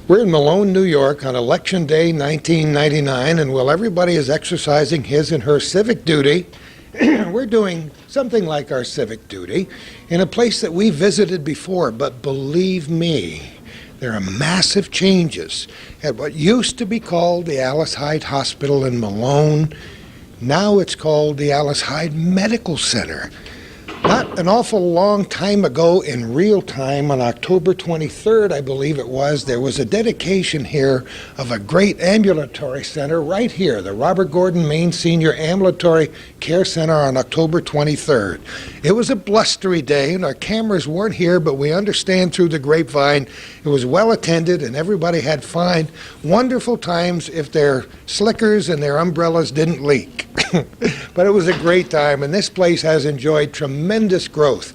We're in Malone, New York on Election Day 1999, and while everybody is exercising his and her civic duty, we're doing something like our civic duty in a place that we visited before, but believe me, there are massive changes at what used to be called the Alice Hyde Hospital in Malone. Now it's called the Alice Hyde Medical Center. Not an awful long time ago, in real time, on October 23rd, I believe it was, there was a dedication here of a great ambulatory center right here, the Robert Gordon Main Senior Ambulatory Care Center on October 23rd. It was a blustery day, and our cameras weren't here, but we understand through the grapevine it was well attended, and everybody had fine, wonderful times if their slickers and their umbrellas didn't leak. But it was a great time, and this place has enjoyed tremendous growth.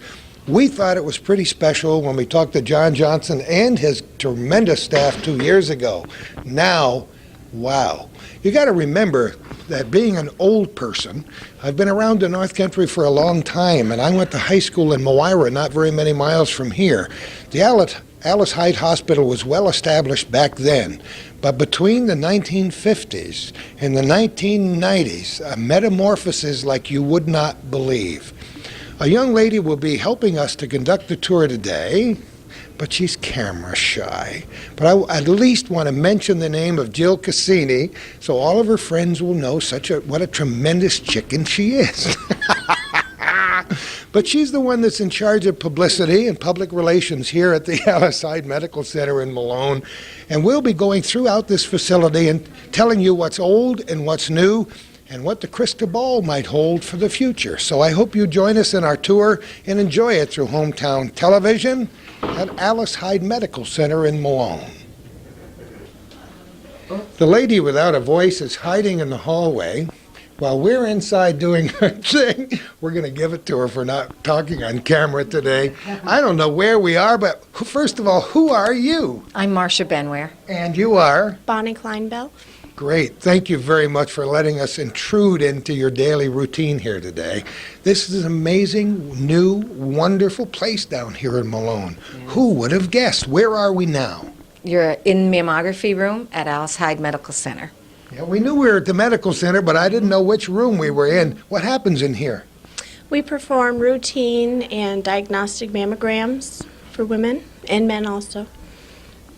We thought it was pretty special when we talked to John Johnson and his tremendous staff 2 years ago. Now, wow. You got to remember that being an old person, I've been around the North Country for a long time, and I went to high school in Moira, not very many miles from here. The Alice Hyde Hospital was well established back then, but between the 1950s and the 1990s, a metamorphosis like you would not believe. A young lady will be helping us to conduct the tour today, but she's camera shy. But I at least want to mention the name of Jill Cassini so all of her friends will know what a tremendous chicken she is. But she's the one that's in charge of publicity and public relations here at the Alice Hyde Medical Center in Malone. And we'll be going throughout this facility and telling you what's old and what's new and what the crystal ball might hold for the future. So I hope you join us in our tour and enjoy it through hometown television at Alice Hyde Medical Center in Malone. The lady without a voice is hiding in the hallway. While we're inside doing her thing, we're going to give it to her for not talking on camera today. I don't know where we are, but first of all, who are you? I'm Marcia Benware. And you are? Bonnie Kleinbell. Great. Thank you very much for letting us intrude into your daily routine here today. This is an amazing, new, wonderful place down here in Malone. Who would have guessed? Where are we now? You're in mammography room at Alice Hyde Medical Center. Yeah, we knew we were at the medical center, but I didn't know which room we were in. What happens in here? We perform routine and diagnostic mammograms for women and men also.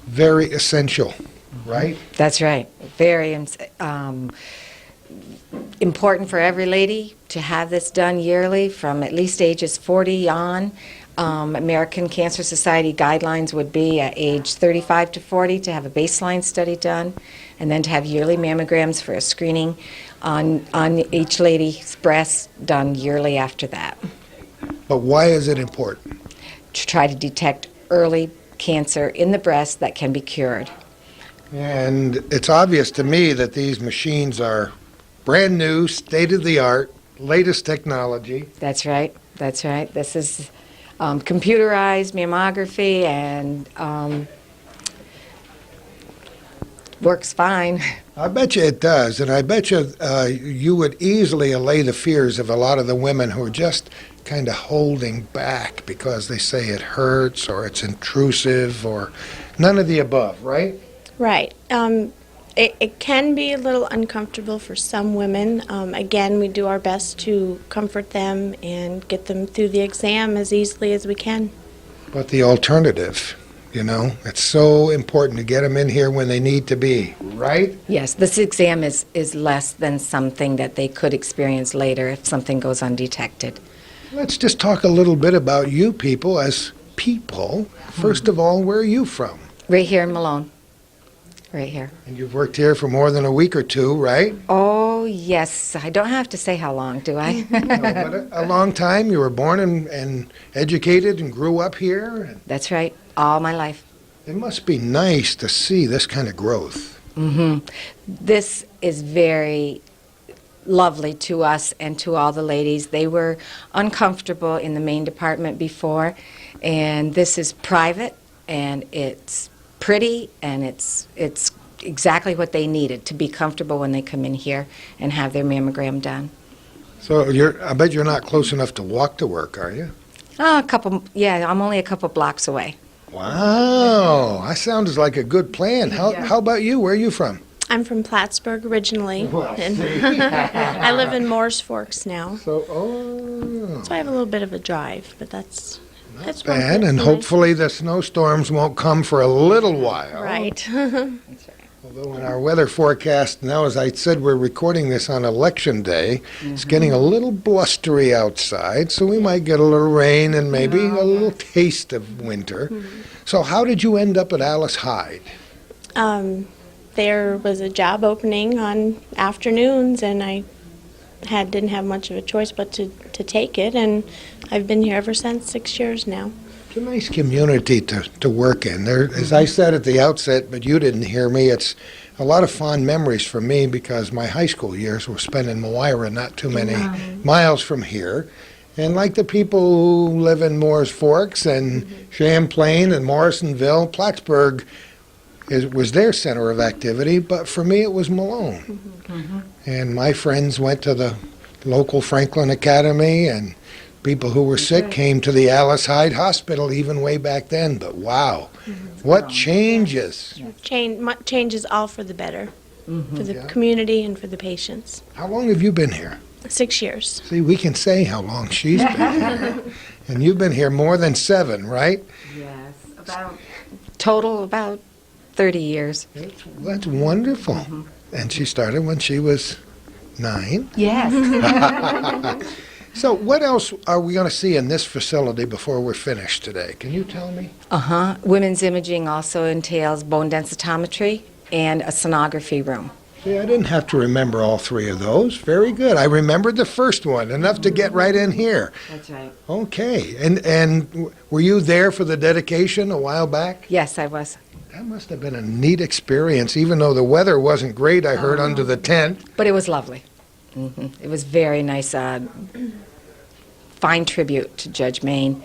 Very essential, right? That's right. Very important for every lady to have this done yearly from at least ages 40 on. American Cancer Society guidelines would be at age 35 to 40 to have a baseline study done, and then to have yearly mammograms for a screening on each lady's breast done yearly after that. But why is it important? To try to detect early cancer in the breast that can be cured. And it's obvious to me that these machines are brand new, state-of-the-art, latest technology. That's right. That's right. This is computerized mammography and works fine. I bet you it does, and I bet you you would easily allay the fears of a lot of the women who are just kind of holding back because they say it hurts or it's intrusive or none of the above, right? Right. It can be a little uncomfortable for some women. Again, we do our best to comfort them and get them through the exam as easily as we can. But the alternative, you know, it's so important to get them in here when they need to be, right? Yes, this exam is less than something that they could experience later if something goes undetected. Let's just talk a little bit about you people as people. First of all, where are you from? Right here in Malone. Right here. And you've worked here for more than a week or two, right? Oh, yes. I don't have to say how long, do I? No, but a long time. You were born and educated and grew up here. That's right. All my life. It must be nice to see this kind of growth. Mm-hmm. This is very lovely to us and to all the ladies. They were uncomfortable in the main department before, and this is private, and it's pretty, and it's exactly what they needed to be comfortable when they come in here and have their mammogram done. So I bet you're not close enough to walk to work, are you? Oh, I'm only a couple blocks away. Wow, that sounds like a good plan. How about you? Where are you from? I'm from Plattsburgh originally, Well, and see. I live in Morris Forks now. So So I have a little bit of a drive, but that's one bad, place and nice. hopefully the snowstorms won't come for a little while. Right. Although in our weather forecast now, as I said, we're recording this on Election Day. It's getting a little blustery outside, so we might get a little rain and maybe a little taste of winter. So how did you end up at Alice Hyde? There was a job opening on afternoons, and I didn't have much of a choice but to take it, and I've been here ever since, 6 years now. It's a nice community to work in. There, as I said at the outset, but you didn't hear me, it's a lot of fond memories for me because my high school years were spent in Moira, not too many miles from here. And like the people who live in Morris Forks and Champlain and Morrisonville, Plattsburgh was their center of activity, but for me it was Malone. And my friends went to the local Franklin Academy, and people who were sick came to the Alice Hyde Hospital even way back then. But wow, what changes. Changes all for the better, for the community and for the patients. How long have you been here? 6 years. See, we can say how long she's been here. And you've been here more than 7, right? Yes, total about 30 years. That's wonderful. And she started when she was 9. Yes. So what else are we going to see in this facility before we're finished today? Can you tell me? Women's imaging also entails bone densitometry and a sonography room. See, I didn't have to remember all 3 of those. Very good. I remembered the first one, enough to get right in here. That's right. Okay. And were you there for the dedication a while back? Yes, I was. That must have been a neat experience, even though the weather wasn't great, I heard, under the tent. But it was lovely. It was very nice, fine tribute to Judge Maine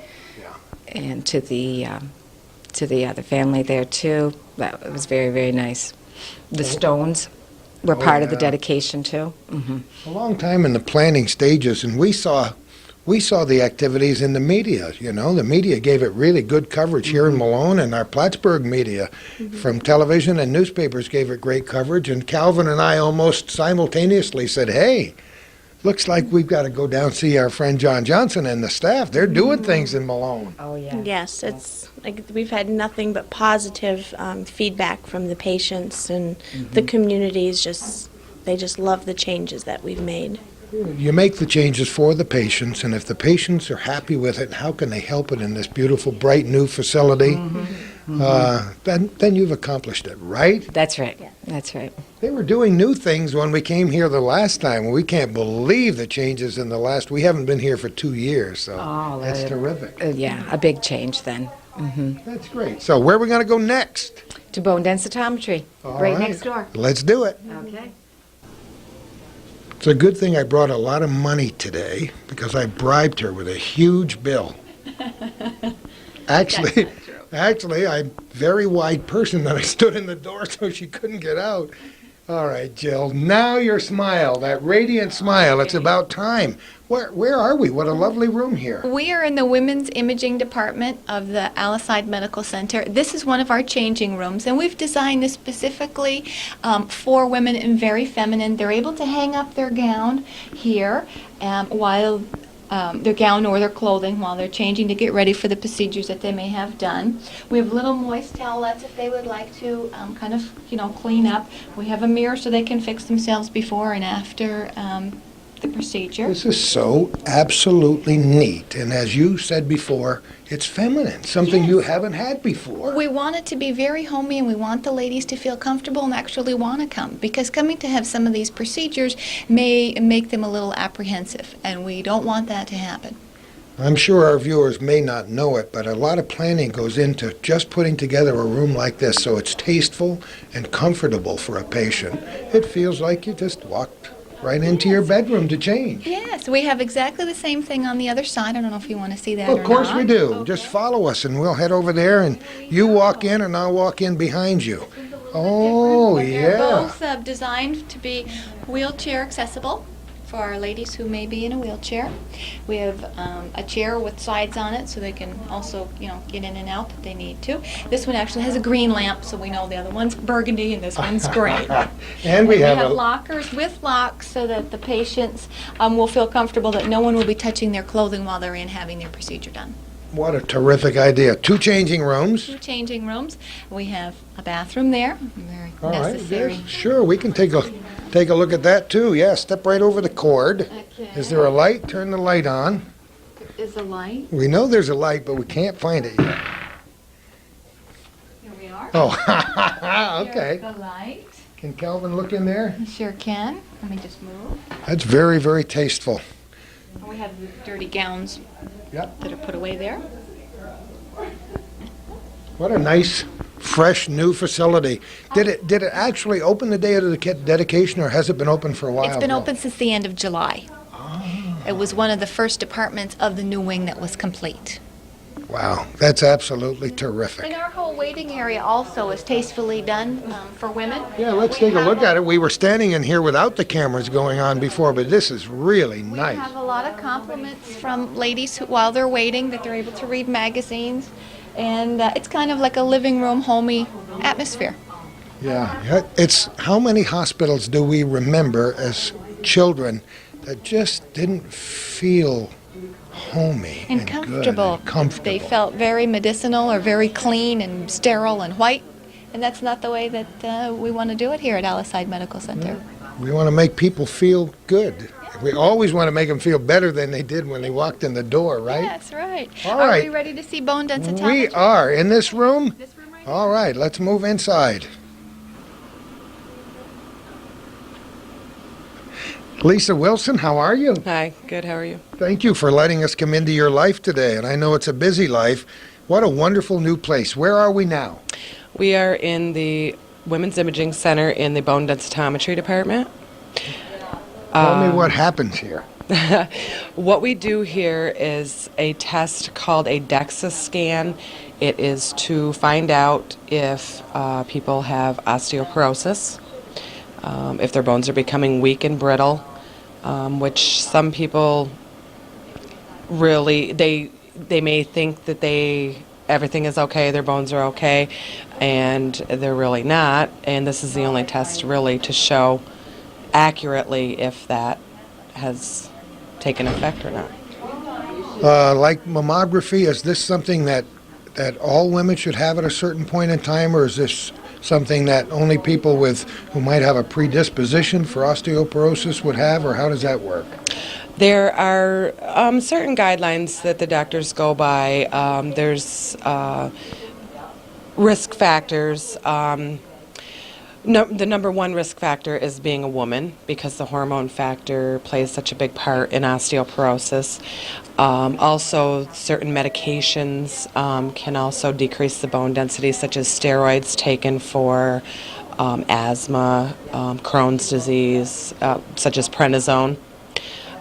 and to the other family there, too. It was very, very nice. The Stones were part of the dedication, too. A long time in the planning stages, and we saw the activities in the media. You know, the media gave it really good coverage here in Malone, and our Plattsburgh media from television and newspapers gave it great coverage. And Calvin and I almost simultaneously said, hey, looks like we've got to go down and see our friend John Johnson and the staff. They're doing things in Malone. Oh, yeah. Yes, it's like we've had nothing but positive feedback from the patients, and the communities they just love the changes that we've made. You make the changes for the patients, and if the patients are happy with it, how can they help it in this beautiful, bright, new facility? Then you've accomplished it, right? That's right. That's right. They were doing new things when we came here the last time. We can't believe the changes in the last. We haven't been here for 2 years, so that's terrific. Yeah, a big change then. That's great. So where are we going to go next? To bone densitometry, All right right. next door. Let's do it. Okay. It's a good thing I brought a lot of money today because I bribed her with a huge bill. Actually, I'm a very wide person that I stood in the door so she couldn't get out. All right, Jill, now your smile, that radiant smile, it's about time. Where are we? What a lovely room here. We are in the Women's Imaging Department of the Alice Hyde Medical Center. This is one of our changing rooms, and we've designed this specifically for women and very feminine. They're able to hang up their gown here while their gown or their clothing while they're changing to get ready for the procedures that they may have done. We have little moist towelettes if they would like to kind of, clean up. We have a mirror so they can fix themselves before and after the procedure. This is so absolutely neat. And as you said before, it's feminine, something you haven't had before. We want it to be very homey, and we want the ladies to feel comfortable and actually want to come, because coming to have some of these procedures may make them a little apprehensive, and we don't want that to happen. I'm sure our viewers may not know it, but a lot of planning goes into just putting together a room like this so it's tasteful and comfortable for a patient. It feels like you just walked right into your bedroom to change. Yes, we have exactly the same thing on the other side. I don't know if you want to see that or not. Of course we do. Just follow us and we'll head over there and you walk in and I'll walk in behind you. Oh, They're yeah. both designed to be wheelchair accessible. for our ladies who may be in a wheelchair. We have a chair with sides on it so they can also, get in and out if they need to. This one actually has a green lamp, so we know the other one's burgundy and this one's green. And we have lockers with locks so that the patients will feel comfortable that no one will be touching their clothing while they're in having their procedure done. what a terrific idea. 2 changing rooms. 2 changing rooms. We have a bathroom there, very All right, necessary. yes, sure, we can take a look at that too. Yeah, step right over the cord. Okay. Is there a light? Turn the light on. Is the light? We know there's a light, but we can't find it yet. Here we are. Oh, okay. Here's the light. Can Calvin look in there? You sure can. Let me just move. That's very, very tasteful. And we have the dirty gowns Yep. that are put away there. What a nice, fresh, new facility. Did it actually open the day of the dedication, or has it been open for a while? It's been now? open since the end of July. It was one of the first departments of the new wing that was complete. Wow, that's absolutely terrific. And our whole waiting area also is tastefully done for women. Yeah, let's take a look at it. We were standing in here without the cameras going on before, but this is really We nice. have a lot of compliments from ladies who, while they're waiting, that they're able to read magazines. And it's kind of like a living room, homey atmosphere. Yeah, it's how many hospitals do we remember as children that just didn't feel homey And good comfortable. and comfortable. They felt very medicinal or very clean and sterile and white. And that's not the way that we want to do it here at Alice Hyde Medical Center. We want to make people feel good. We always want to make them feel better than they did when they walked in the door, right? That's right. All Are right. we ready to see bone densitometry? We are in this room. This room right All right, let's move inside. Lisa Wilson, how are you? Hi, good, how are you? Thank you for letting us come into your life today, and I know it's a busy life. What a wonderful new place. Where are we now? We are in the Women's Imaging Center in the bone densitometry department. Tell me what happens here. What we do here is a test called a DEXA scan. It is to find out if people have osteoporosis, if their bones are becoming weak and brittle, which some people really, they may think that everything is okay, their bones are okay, and they're really not. And this is the only test really to show accurately if that has taken effect or not. Like mammography, is this something that all women should have at a certain point in time, or is this something that only people who might have a predisposition for osteoporosis would have, or how does that work? There are certain guidelines that the doctors go by. There's risk factors. The number one risk factor is being a woman, because the hormone factor plays such a big part in osteoporosis. Also, certain medications can also decrease the bone density, such as steroids taken for asthma, Crohn's disease, such as prednisone.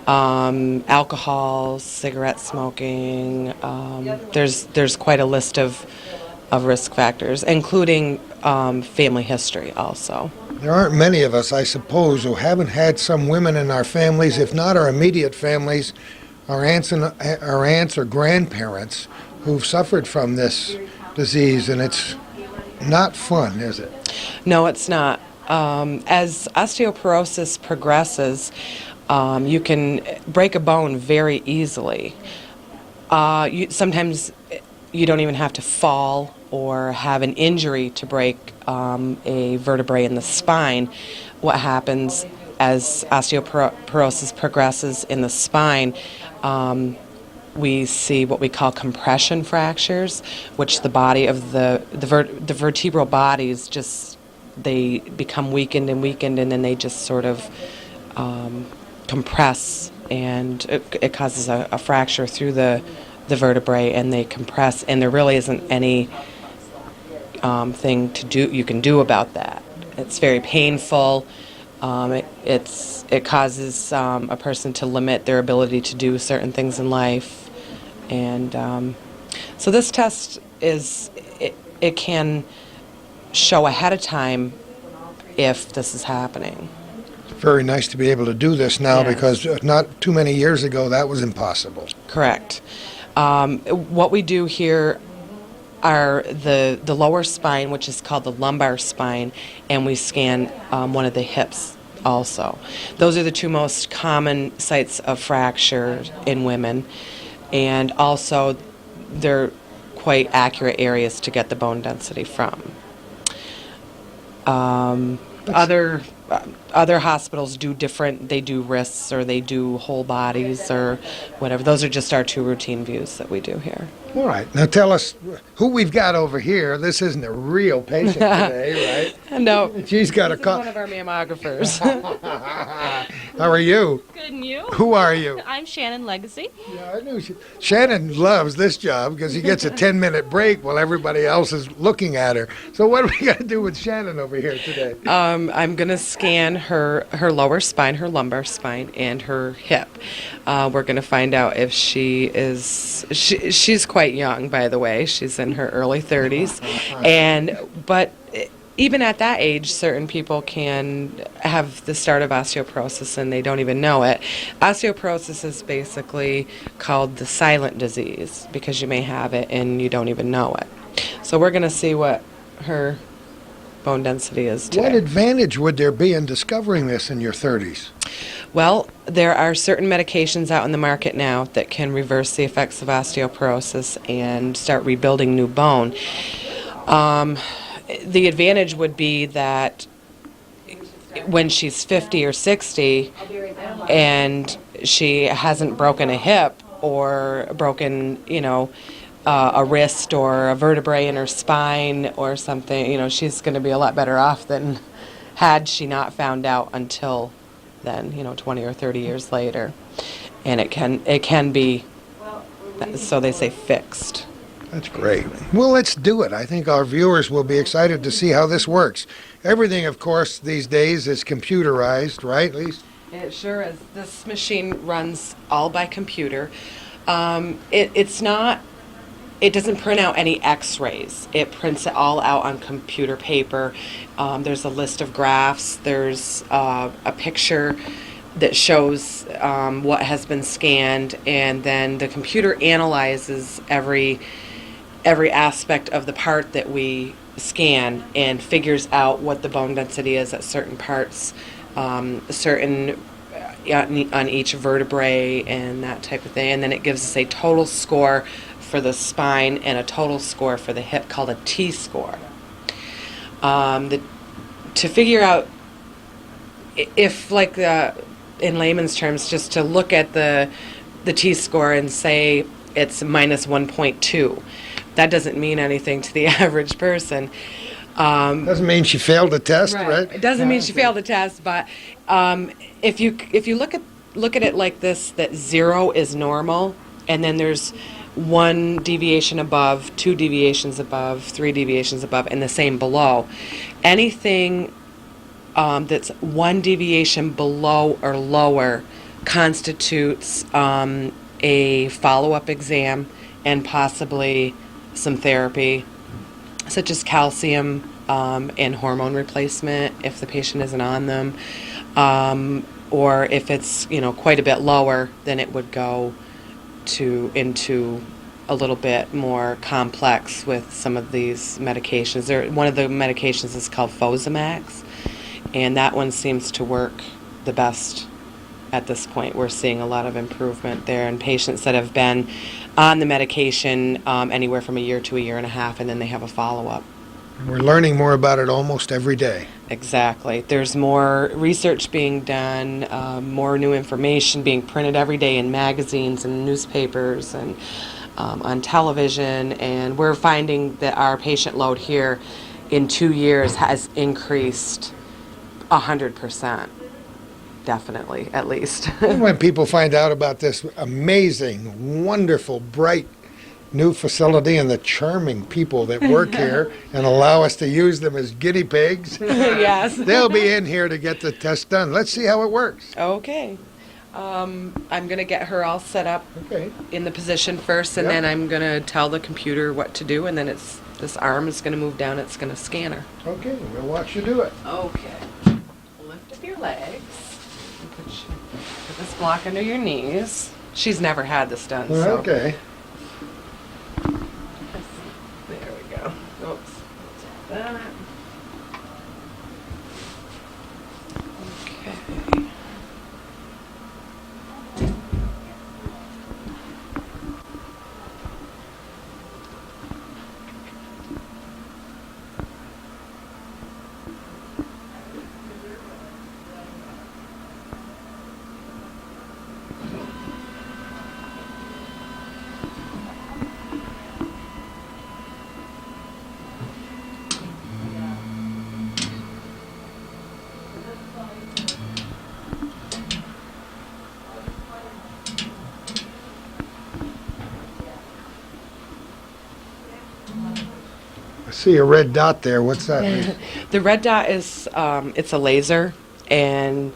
Alcohol, cigarette smoking. There's quite a list of risk factors, including family history also. There aren't many of us, I suppose, who haven't had some women in our families, if not our immediate families, our aunts or grandparents who've suffered from this disease, and it's not fun, is it? No, it's not. As osteoporosis progresses, you can break a bone very easily. Sometimes you don't even have to fall or have an injury to break a vertebrae in the spine. What happens as osteoporosis progresses in the spine, we see what we call compression fractures, which the body of the vertebral bodies they become weakened, and then they just sort of compress, and it causes a fracture through the vertebrae, and they compress, and there really isn't any thing you can do about that. It's very painful. It causes a person to limit their ability to do certain things in life, and so this test it can show ahead of time if this is happening. Very nice to be able to do this now Yes. because not too many years ago that was impossible. Correct. What we do here are the lower spine, which is called the lumbar spine, and we scan one of the hips also. Those are the two most common sites of fracture in women, and also they're quite accurate areas to get the bone density from. Other hospitals do different, they do wrists or they do whole bodies or whatever. Those are just our two routine views that we do here. All right. Now tell us who we've got over here. This isn't a real patient today, right? No, She's got a this is one call. of our mammographers. How are you? Good, and you? Who are you? I'm Shannon Legacy. Yeah, I knew Shannon loves this job because he gets a 10-minute break while everybody else is looking at her. So what do we got to do with Shannon over here today? I'm going to scan her lower spine, her lumbar spine, and her hip. We're going to find out if she's quite young, by the way. She's in her early 30s. But even at that age, certain people can have the start of osteoporosis and they don't even know it. Osteoporosis is basically called the silent disease because you may have it and you don't even know it. So we're going to see what her bone density is today. What advantage would there be in discovering this in your 30s? Well, there are certain medications out in the market now that can reverse the effects of osteoporosis and start rebuilding new bone. The advantage would be that when she's 50 or 60 and she hasn't broken a hip or broken, a wrist or a vertebrae in her spine or something, she's going to be a lot better off than had she not found out until then, 20 or 30 years later. And it can be, so they say, fixed. That's great. Well, let's do it. I think our viewers will be excited to see how this works. Everything, of course, these days is computerized, right, Lise? It sure is. This machine runs all by computer. It's not. It doesn't print out any X-rays. It prints it all out on computer paper. There's a list of graphs. There's a picture that shows what has been scanned, and then the computer analyzes every aspect of the part that we scan and figures out what the bone density is at certain parts, on each vertebrae and that type of thing. And then it gives us a total score for the spine and a total score for the hip called a T-score. To figure out if, like, in layman's terms, just to look at the T-score and say it's minus 1.2, that doesn't mean anything to the average person. Doesn't mean she failed the test, right? It doesn't mean she failed the test, but if you look at it like this, that 0 is normal, and then there's 1 deviation above, 2 deviations above, 3 deviations above, and the same below. Anything that's 1 deviation below or lower constitutes a follow-up exam and possibly some therapy, such as calcium and hormone replacement if the patient isn't on them, or if it's quite a bit lower, then it would go into a little bit more complex with some of these medications. One of the medications is called Fosamax, and that one seems to work the best at this point. We're seeing a lot of improvement there in patients that have been on the medication anywhere from a year to a year and a half, and then they have a follow-up. We're learning more about it almost every day. Exactly. There's more research being done, more new information being printed every day in magazines and newspapers and on television, and we're finding that our patient load here in 2 years has increased 100%. Definitely, at least. When people find out about this amazing, wonderful, bright new facility and the charming people that work here and allow us to use them as guinea pigs, Yes. they'll be in here to get the test done. Let's see how it works. Okay. I'm going to get her all set up Okay. in the position first, and Yep. then I'm going to tell the computer what to do, and then this arm is going to move down, it's going to scan her. Okay, we'll watch you do it. Okay. Lift up your legs. this block under your knees. She's never had this done, so. Okay. There we go. Oops. That. Okay. I see a red dot there. What's that mean? The red dot is, it's a laser, and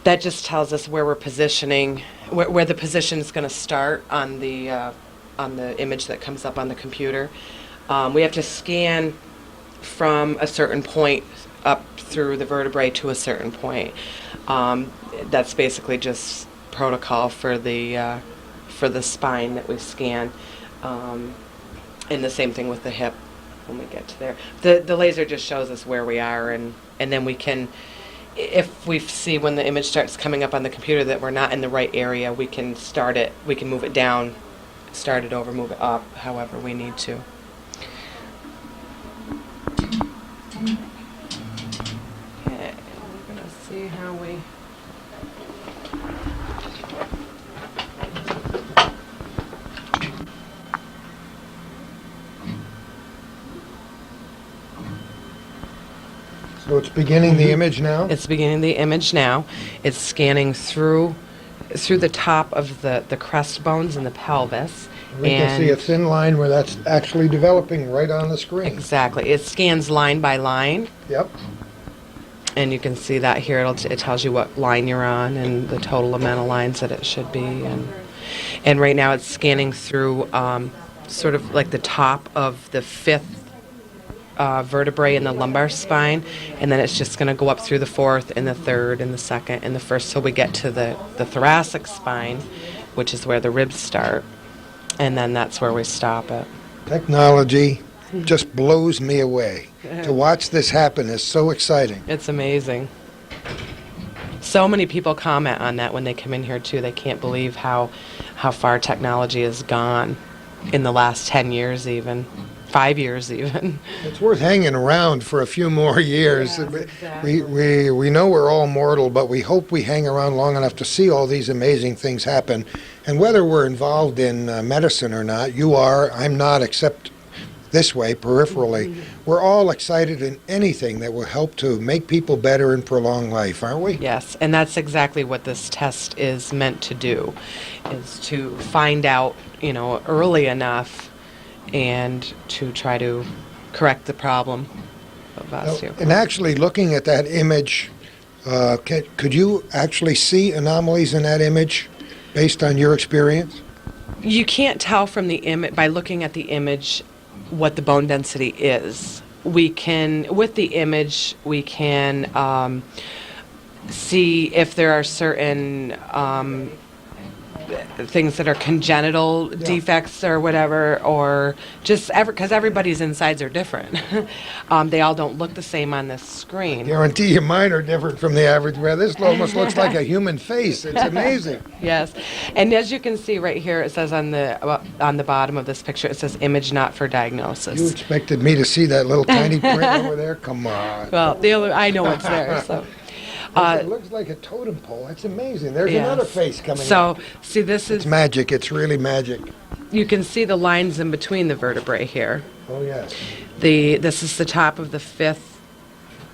that just tells us where we're positioning, where the position is going to start on the image that comes up on the computer. We have to scan from a certain point up through the vertebrae to a certain point. That's basically just protocol for the spine that we scan, and the same thing with the hip when we get to there. The laser just shows us where we are, and then we can, if we see when the image starts coming up on the computer that we're not in the right area, we can start it, we can move it down, start it over, move it up, however we need to. Okay, we're gonna see how we... So it's beginning the image now? It's beginning the image now. It's scanning through the top of the crest bones and the pelvis. We can see a thin line where that's actually developing right on the screen. Exactly. It scans line by line, Yep. and you can see that here. It tells you what line you're on and the total amount of lines that it should be. And right now it's scanning through sort of like the top of the fifth vertebrae in the lumbar spine, and then it's just going to go up through the fourth and the third and the second and the first, so we get to the thoracic spine, which is where the ribs start, and then that's where we stop it. Technology just blows me away. To watch this happen is so exciting. It's amazing. So many people comment on that when they come in here too. They can't believe how far technology has gone in the last 10 years even. 5 years even. It's worth hanging around for a few more years. Yes, exactly. We know we're all mortal, but we hope we hang around long enough to see all these amazing things happen. And whether we're involved in medicine or not, you are, I'm not, except this way, peripherally. We're all excited in anything that will help to make people better and prolong life, aren't we? Yes, and that's exactly what this test is meant to do, is to find out, early enough and to try to correct the problem of osteoporosis. And actually, looking at that image, could you actually see anomalies in that image based on your experience? You can't tell from the image by looking at the image what the bone density is. We can, with the image, we can see if there are certain things that are congenital defects or whatever, or just because everybody's insides are different. They all don't look the same on this screen. Guarantee you mine are different from the average man. This almost looks like a human face. It's amazing. Yes, and as you can see right here, it says on the bottom of this picture, it says image not for diagnosis. You expected me to see that little tiny print over there? Come on. Well, I know it's there, so. It looks like a totem pole. It's amazing. There's another face coming up. So, see, this It's is, magic. It's really magic. you can see the lines in between the vertebrae here. Oh, yes. This is the top of the fifth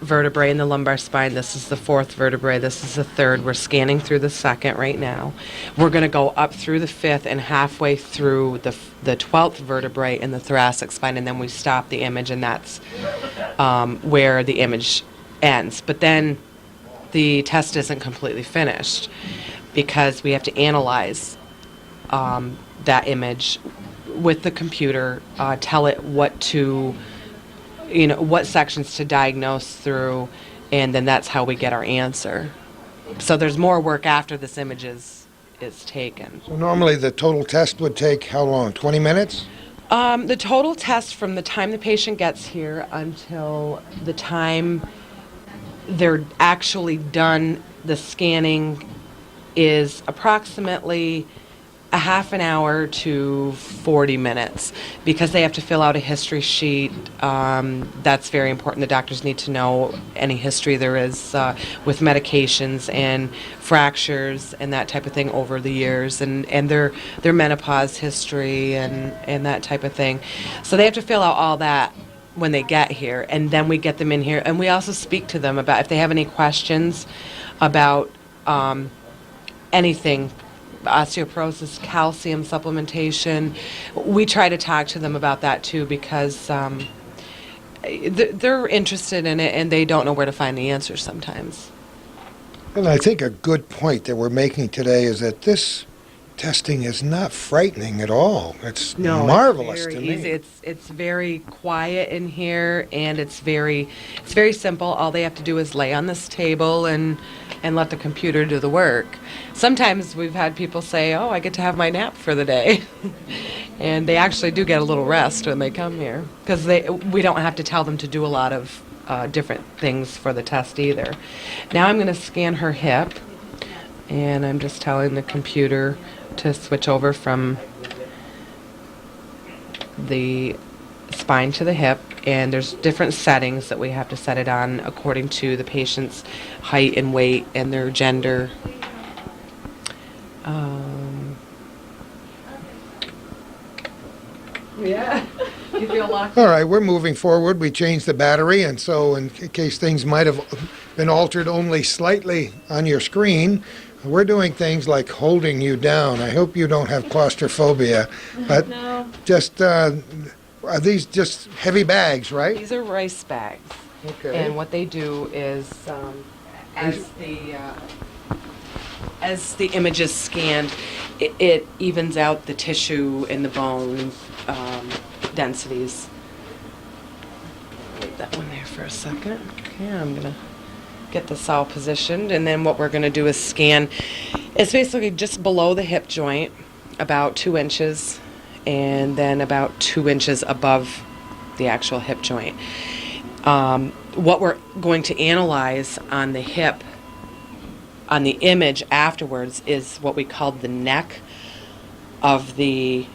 vertebrae in the lumbar spine. This is the fourth vertebrae. This is the third. We're scanning through the second right now. We're going to go up through the fifth and halfway through the 12th vertebrae in the thoracic spine, and then we stop the image, and that's where the image ends. But then the test isn't completely finished because we have to analyze that image with the computer, tell it what sections to diagnose through, and then that's how we get our answer. So there's more work after this image is taken. So normally the total test would take how long? 20 minutes? The total test from the time the patient gets here until the time they're actually done the scanning is approximately a half an hour to 40 minutes because they have to fill out a history sheet. That's very important. The doctors need to know any history there is with medications and fractures and that type of thing over the years, and their menopause history and that type of thing. So they have to fill out all that when they get here, and then we get them in here, and we also speak to them about if they have any questions about anything, osteoporosis, calcium supplementation. We try to talk to them about that too because they're interested in it and they don't know where to find the answers sometimes. And I think a good point that we're making today is that this testing is not frightening at all. It's marvelous it's to very me. easy. It's very quiet in here, and it's very simple. All they have to do is lay on this table and let the computer do the work. Sometimes we've had people say, "Oh, I get to have my nap for the day," and they actually do get a little rest when they come here because we don't have to tell them to do a lot of different things for the test either. Now I'm going to scan her hip, and I'm just telling the computer to switch over from the spine to the hip, and there's different settings that we have to set it on according to the patient's height and weight and their gender. Yeah, you feel locked. All right, we're moving forward. We changed the battery, and so in case things might have been altered only slightly on your screen, we're doing things like holding you down. I hope you don't have claustrophobia, but just are these just heavy bags, right? These are rice bags. Okay. And what they do is, as the image is scanned, it evens out the tissue and the bone densities. Leave that one there for a second. Okay, I'm gonna get this all positioned, and then what we're gonna do is scan. It's basically just below the hip joint, about 2 inches, and then about 2 inches above the actual hip joint. What we're going to analyze on the hip, on the image afterwards, is what we call the neck of the,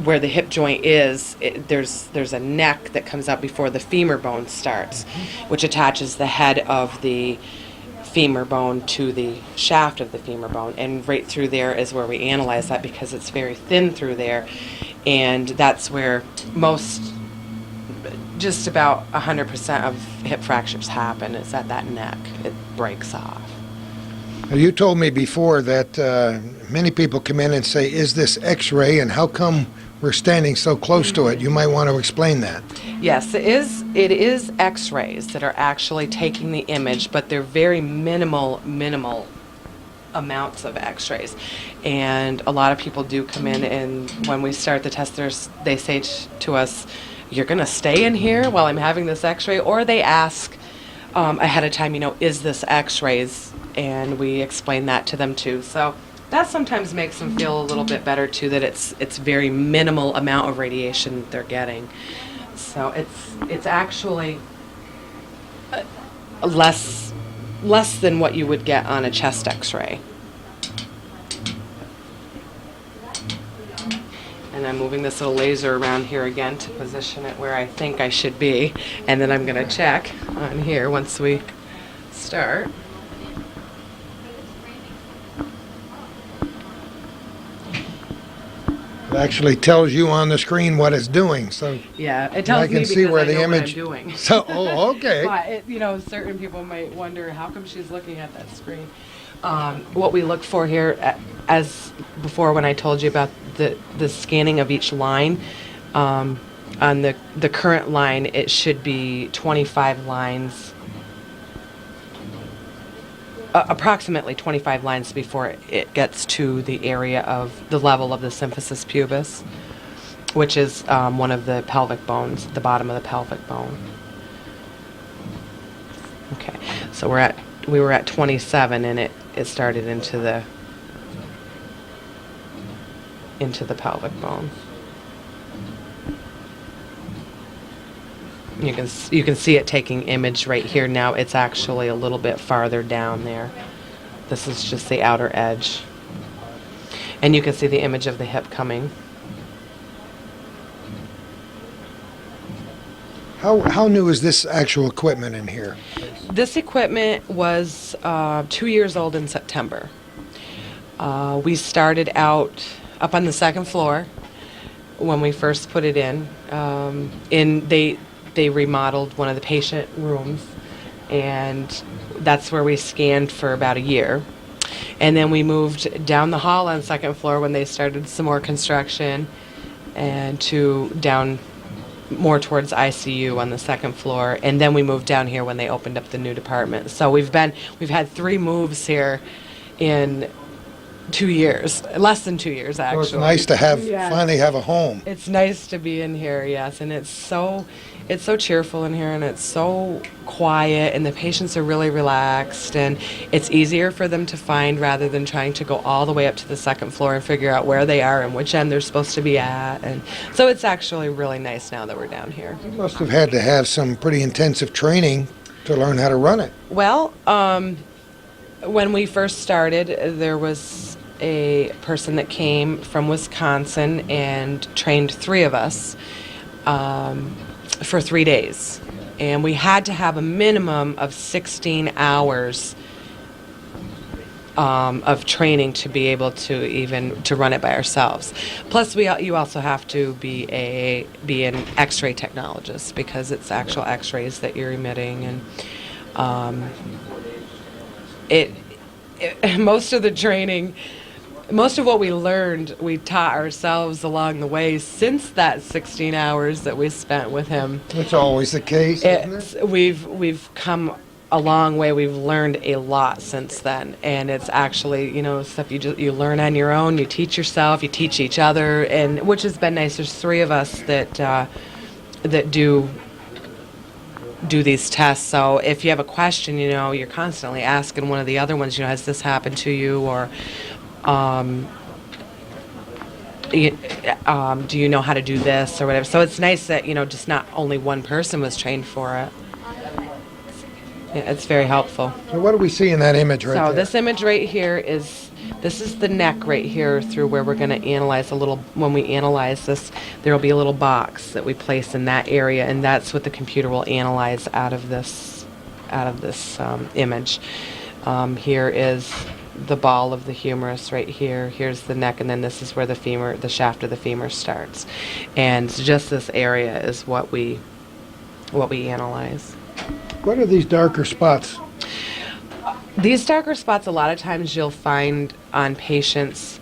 where the hip joint is. There's a neck that comes out before the femur bone starts, which attaches the head of the femur bone to the shaft of the femur bone, and right through there is where we analyze that because it's very thin through there, and that's where just about 100% of hip fractures happen. It's at that neck. It breaks off. You told me before that many people come in and say, "Is this X-ray, and how come we're standing so close to it?" You might want to explain that. Yes, it is X-rays that are actually taking the image, but they're very minimal amounts of X-rays. And a lot of people do come in, and when we start the test, they say to us, "You're going to stay in here while I'm having this X-ray?" Or they ask ahead of time, is this X-rays? And we explain that to them too. So that sometimes makes them feel a little bit better too, that it's very minimal amount of radiation they're getting. So it's actually less than what you would get on a chest X-ray. And I'm moving this little laser around here again to position it where I think I should be. And then I'm going to check on here once we start. It actually tells you on the screen what it's doing, so Yeah, it tells I can me see because where I the know image. what I'm doing. So, okay. But certain people might wonder how come she's looking at that screen. What we look for here, as before when I told you about the scanning of each line, on the current line, it should be 25 lines, approximately 25 lines before it gets to the area of the level of the symphysis pubis, which is one of the pelvic bones, the bottom of the pelvic bone. Okay, so we're at we were at 27, and it started into the pelvic bone. You can see it taking image right here now. It's actually a little bit farther down there. This is just the outer edge. And you can see the image of the hip coming. How new is this actual equipment in here? This equipment was 2 years old in September. We started out up on the second floor when we first put it in. They remodeled one of the patient rooms, and that's where we scanned for about a year. And then we moved down the hall on the second floor when they started some more construction, and to down more towards ICU on the second floor. And then we moved down here when they opened up the new department. So we've had 3 moves here in 2 years, less than 2 years So actually. it's nice to finally have a home. It's nice to be in here, yes, and it's so cheerful in here, and it's so quiet, and the patients are really relaxed, and it's easier for them to find rather than trying to go all the way up to the second floor and figure out where they are and which end they're supposed to be at. And so it's actually really nice now that we're down here. You must have had to have some pretty intensive training to learn how to run it. Well, when we first started, there was a person that came from Wisconsin and trained 3 of us for 3 days. And we had to have a minimum of 16 hours of training to be able to even to run it by ourselves. Plus, you also have to be an X-ray technologist, because it's actual X-rays that you're emitting, and most of the training. Most of what we learned, we taught ourselves along the way since that 16 hours that we spent with him. It's always the case, isn't it? We've come a long way. We've learned a lot since then, and it's actually, stuff you learn on your own. You teach yourself, you teach each other, and which has been nice. There's 3 of us that do these tests. So if you have a question, you're constantly asking one of the other ones, has this happened to you, or do you know how to do this, or whatever. So it's nice that, just not only one person was trained for it. Yeah, it's very helpful. So what do we see in that image right there? So this image right here this is the neck right here through where we're going to analyze when we analyze this, there will be a little box that we place in that area, and that's what the computer will analyze out of this image. Here is the ball of the humerus right here. Here's the neck, and then this is where the shaft of the femur starts. And just this area is what we analyze. What are these darker spots? These darker spots, a lot of times you'll find on patients,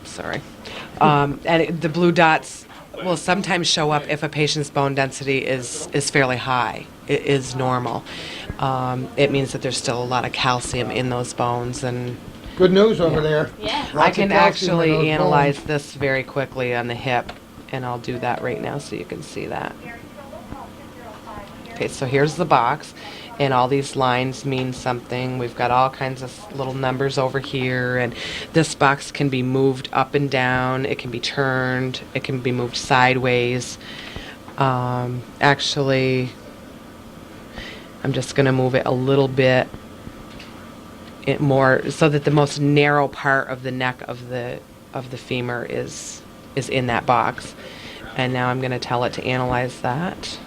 the blue dots will sometimes show up if a patient's bone density is fairly high. It is normal. It means that there's still a lot of calcium in those bones, and Good news over there. Yeah. I Lots can of calcium in actually those analyze bones. this very quickly on the hip, and I'll do that right now so you can see that. Okay, so here's the box, and all these lines mean something. We've got all kinds of little numbers over here, and this box can be moved up and down. It can be turned. It can be moved sideways. Actually, I'm just going to move it a little bit more so that the most narrow part of the neck of the femur is in that box. And now I'm going to tell it to analyze that.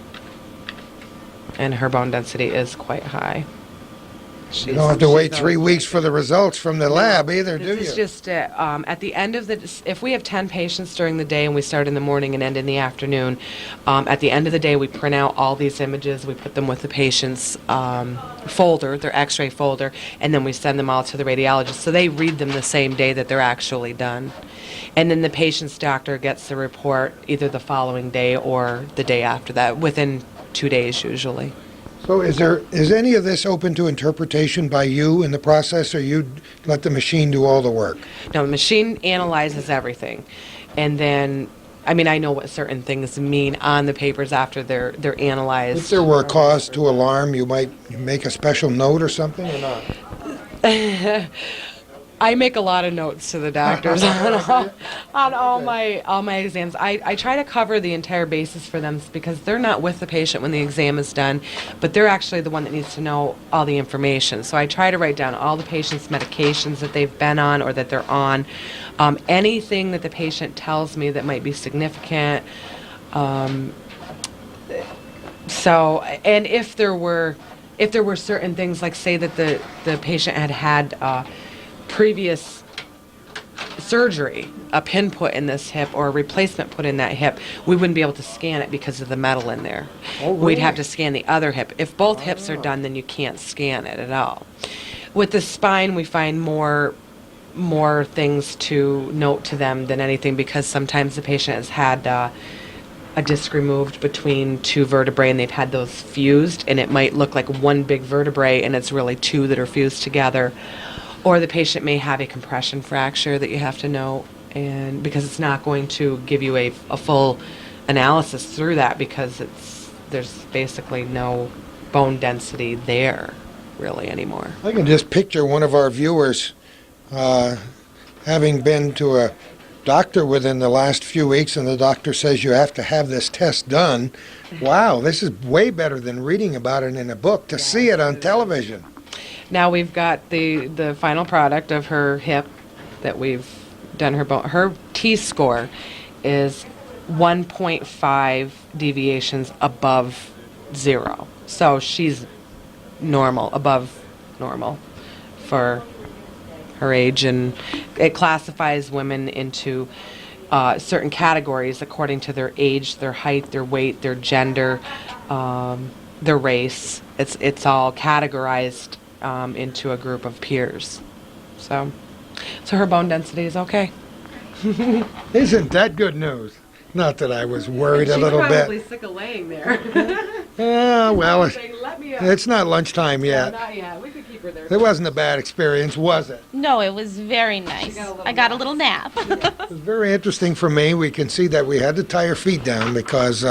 And her bone density is quite high. You don't have to wait 3 weeks for the results from the lab either, do you? This is just at the end of if we have 10 patients during the day and we start in the morning and end in the afternoon, at the end of the day we print out all these images, we put them with the patient's folder, their x-ray folder, and then we send them all to the radiologist. So they read them the same day that they're actually done. And then the patient's doctor gets the report either the following day or the day after that, within 2 days usually. So is any of this open to interpretation by you in the process, or you let the machine do all the work? No, the machine analyzes everything. And then I mean, I know what certain things mean on the papers after they're analyzed. If there were a cause to alarm, you might make a special note or something, or not? I make a lot of notes to the doctors on all my exams. I try to cover the entire basis for them because they're not with the patient when the exam is done, but they're actually the one that needs to know all the information. So I try to write down all the patient's medications that they've been on or that they're on, anything that the patient tells me that might be significant. So, and if there were certain things, like say that the patient had previous surgery, a pin put in this hip or a replacement put in that hip, we wouldn't be able to scan it because of the metal in there. Oh, We'd have really? to scan the other hip. If both hips are done, then you can't scan it at all. With the spine, we find more things to note to them than anything because sometimes the patient has had a disc removed between two vertebrae and they've had those fused, and it might look like one big vertebrae and it's really two that are fused together. Or the patient may have a compression fracture that you have to note, and because it's not going to give you a full analysis through that because there's basically no bone density there really anymore. I can just picture one of our viewers having been to a doctor within the last few weeks, and the doctor says you have to have this test done. Wow, this is way better than reading about it in a book, to see it on television. Now we've got the final product of her hip that we've done her bone. Her T-score is 1.5 deviations above 0. So she's normal, above normal for her age, and it classifies women into certain categories according to their age, their height, their weight, their gender, their race. It's all categorized into a group of peers. So her bone density is okay. Isn't that good news? Not that I was worried a little She's bit. probably sick of laying there. Yeah, well, Saying, "Let me up." it's not lunchtime No, yet. not yet. We could keep her there. It wasn't a bad experience, was it? No, it was very nice. I got a little nap. It was very interesting for me. We can see that we had to tie her feet down because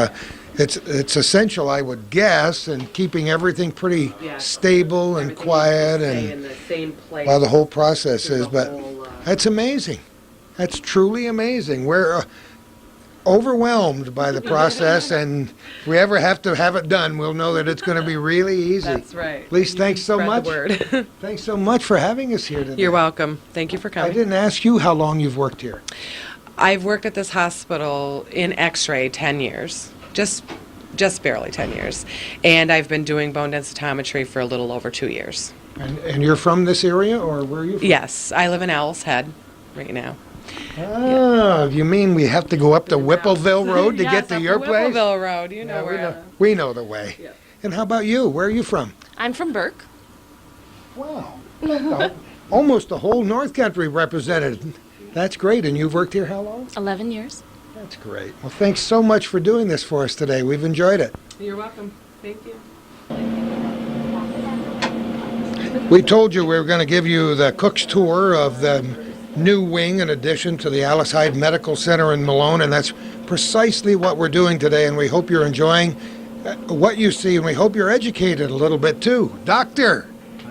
it's essential, I would guess, in keeping everything pretty Yeah. stable and Everything quiet needs to stay and in the same place. while the whole process through is. the But whole, that's amazing. That's truly amazing. We're overwhelmed by the process, and if we ever have to have it done, we'll know that it's going to be really easy. That's right. Lise, You thanks can so spread much. the word. Thanks so much for having us here today. You're welcome. Thank you for I coming. didn't ask you how long you've worked here. I've worked at this hospital in X-ray 10 years, just barely 10 years, and I've been doing bone densitometry for a little over 2 years. And you're from this area, or where are you from? Yes, I live in Alice Head right now. Oh, you mean we have to go up to Whippleville Road to get to your place? Whippleville Road, you know Yeah, where. we know the way. Yeah. And how about you? Where are you from? I'm from Burke. Wow. Almost the whole North Country represented. That's great. And you've worked here how long? 11 years. That's great. Well, thanks so much for doing this for us today. We've enjoyed it. You're welcome. Thank you. We told you we were going to give you the cook's tour of the new wing in addition to the Alice Hyde Medical Center in Malone, and that's precisely what we're doing today, and we hope you're enjoying what you see, and we hope you're educated a little bit too. Doctor,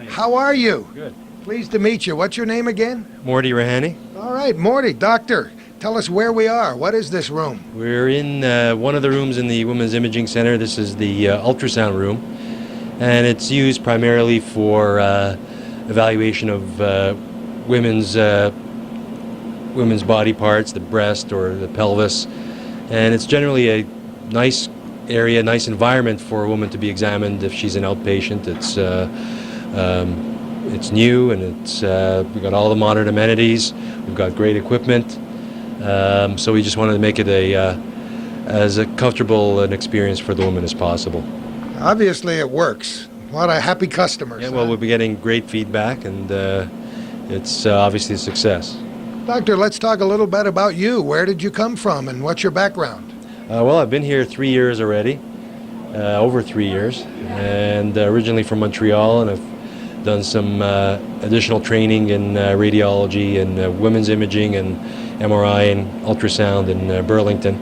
how are you? Good. Pleased to meet you. What's your name again? Morty Rahani. All right, Morty. Doctor, tell us where we are. What is this room? We're in one of the rooms in the Women's Imaging Center. This is the ultrasound room, and it's used primarily for evaluation of women's body parts, the breast or the pelvis, and it's generally a nice area, nice environment for a woman to be examined if she's an outpatient. It's new, and we've got all the modern amenities. We've got great equipment, so we just wanted to make it as a comfortable an experience for the woman as possible. Obviously, it works. A lot of happy customers. Yeah, well, we'll be getting great feedback, and it's obviously a success. Doctor, let's talk a little bit about you. Where did you come from, and what's your background? Well, I've been here 3 years already, over 3 years, and originally from Montreal, and I've done some additional training in radiology and women's imaging and MRI and ultrasound in Burlington.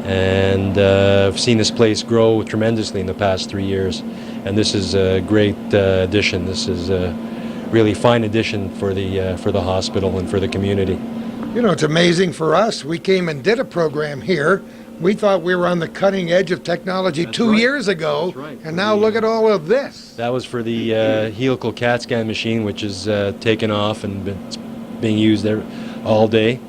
And I've seen this place grow tremendously in the past 3 years. And this is a great addition. This is a really fine addition for the hospital and for the community. You know, it's amazing for us. We came and did a program here. We thought we were on the cutting edge of technology That's 2 right. years ago, That's right. and now look at all of this. That was for the helical CAT scan machine, which is taken off and it's being used there all day.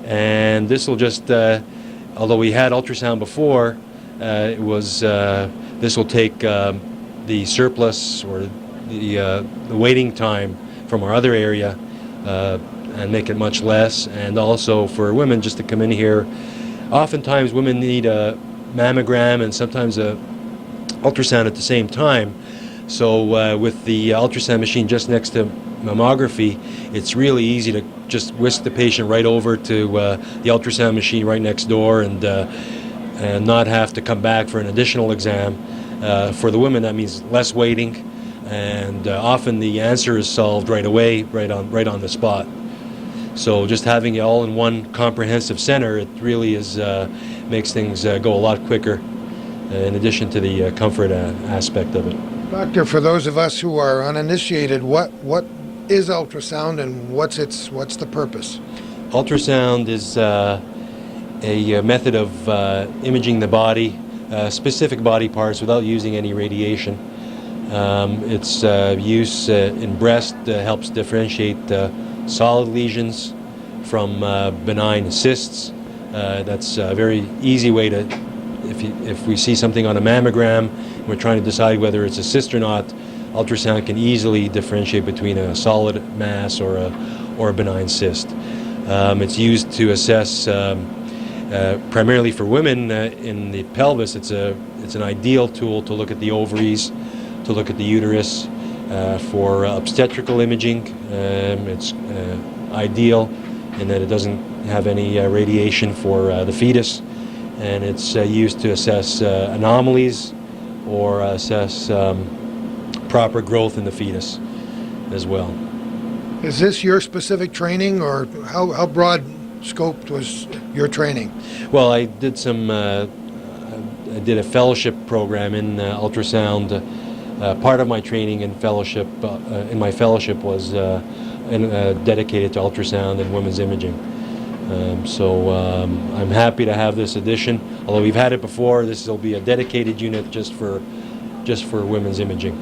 And this will just, although we had ultrasound before, this will take the surplus or the waiting time from our other area and make it much less. And also for women just to come in here. Oftentimes women need a mammogram and sometimes a ultrasound at the same time. So with the ultrasound machine just next to mammography, it's really easy to just whisk the patient right over to the ultrasound machine right next door and not have to come back for an additional exam. For the women, that means less waiting, and often the answer is solved right away, right on the spot. So just having it all in one comprehensive center, it really makes things go a lot quicker, in addition to the comfort aspect of it. Doctor, for those of us who are uninitiated, what is ultrasound and what's the purpose? Ultrasound is a method of imaging the body, specific body parts without using any radiation. Its use in breast helps differentiate solid lesions from benign cysts. That's a very easy way to, if we see something on a mammogram, we're trying to decide whether it's a cyst or not, ultrasound can easily differentiate between a solid mass or a benign cyst. It's used to assess, primarily for women in the pelvis. It's an ideal tool to look at the ovaries, to look at the uterus. For obstetrical imaging, it's ideal in that it doesn't have any radiation for the fetus, and it's used to assess anomalies or assess proper growth in the fetus as well. Is this your specific training, or how broad scoped was your training? Well, I did I did a fellowship program in ultrasound. Part of my training and fellowship, in my fellowship, was dedicated to ultrasound and women's imaging. So I'm happy to have this addition. Although we've had it before, this will be a dedicated unit just for women's imaging.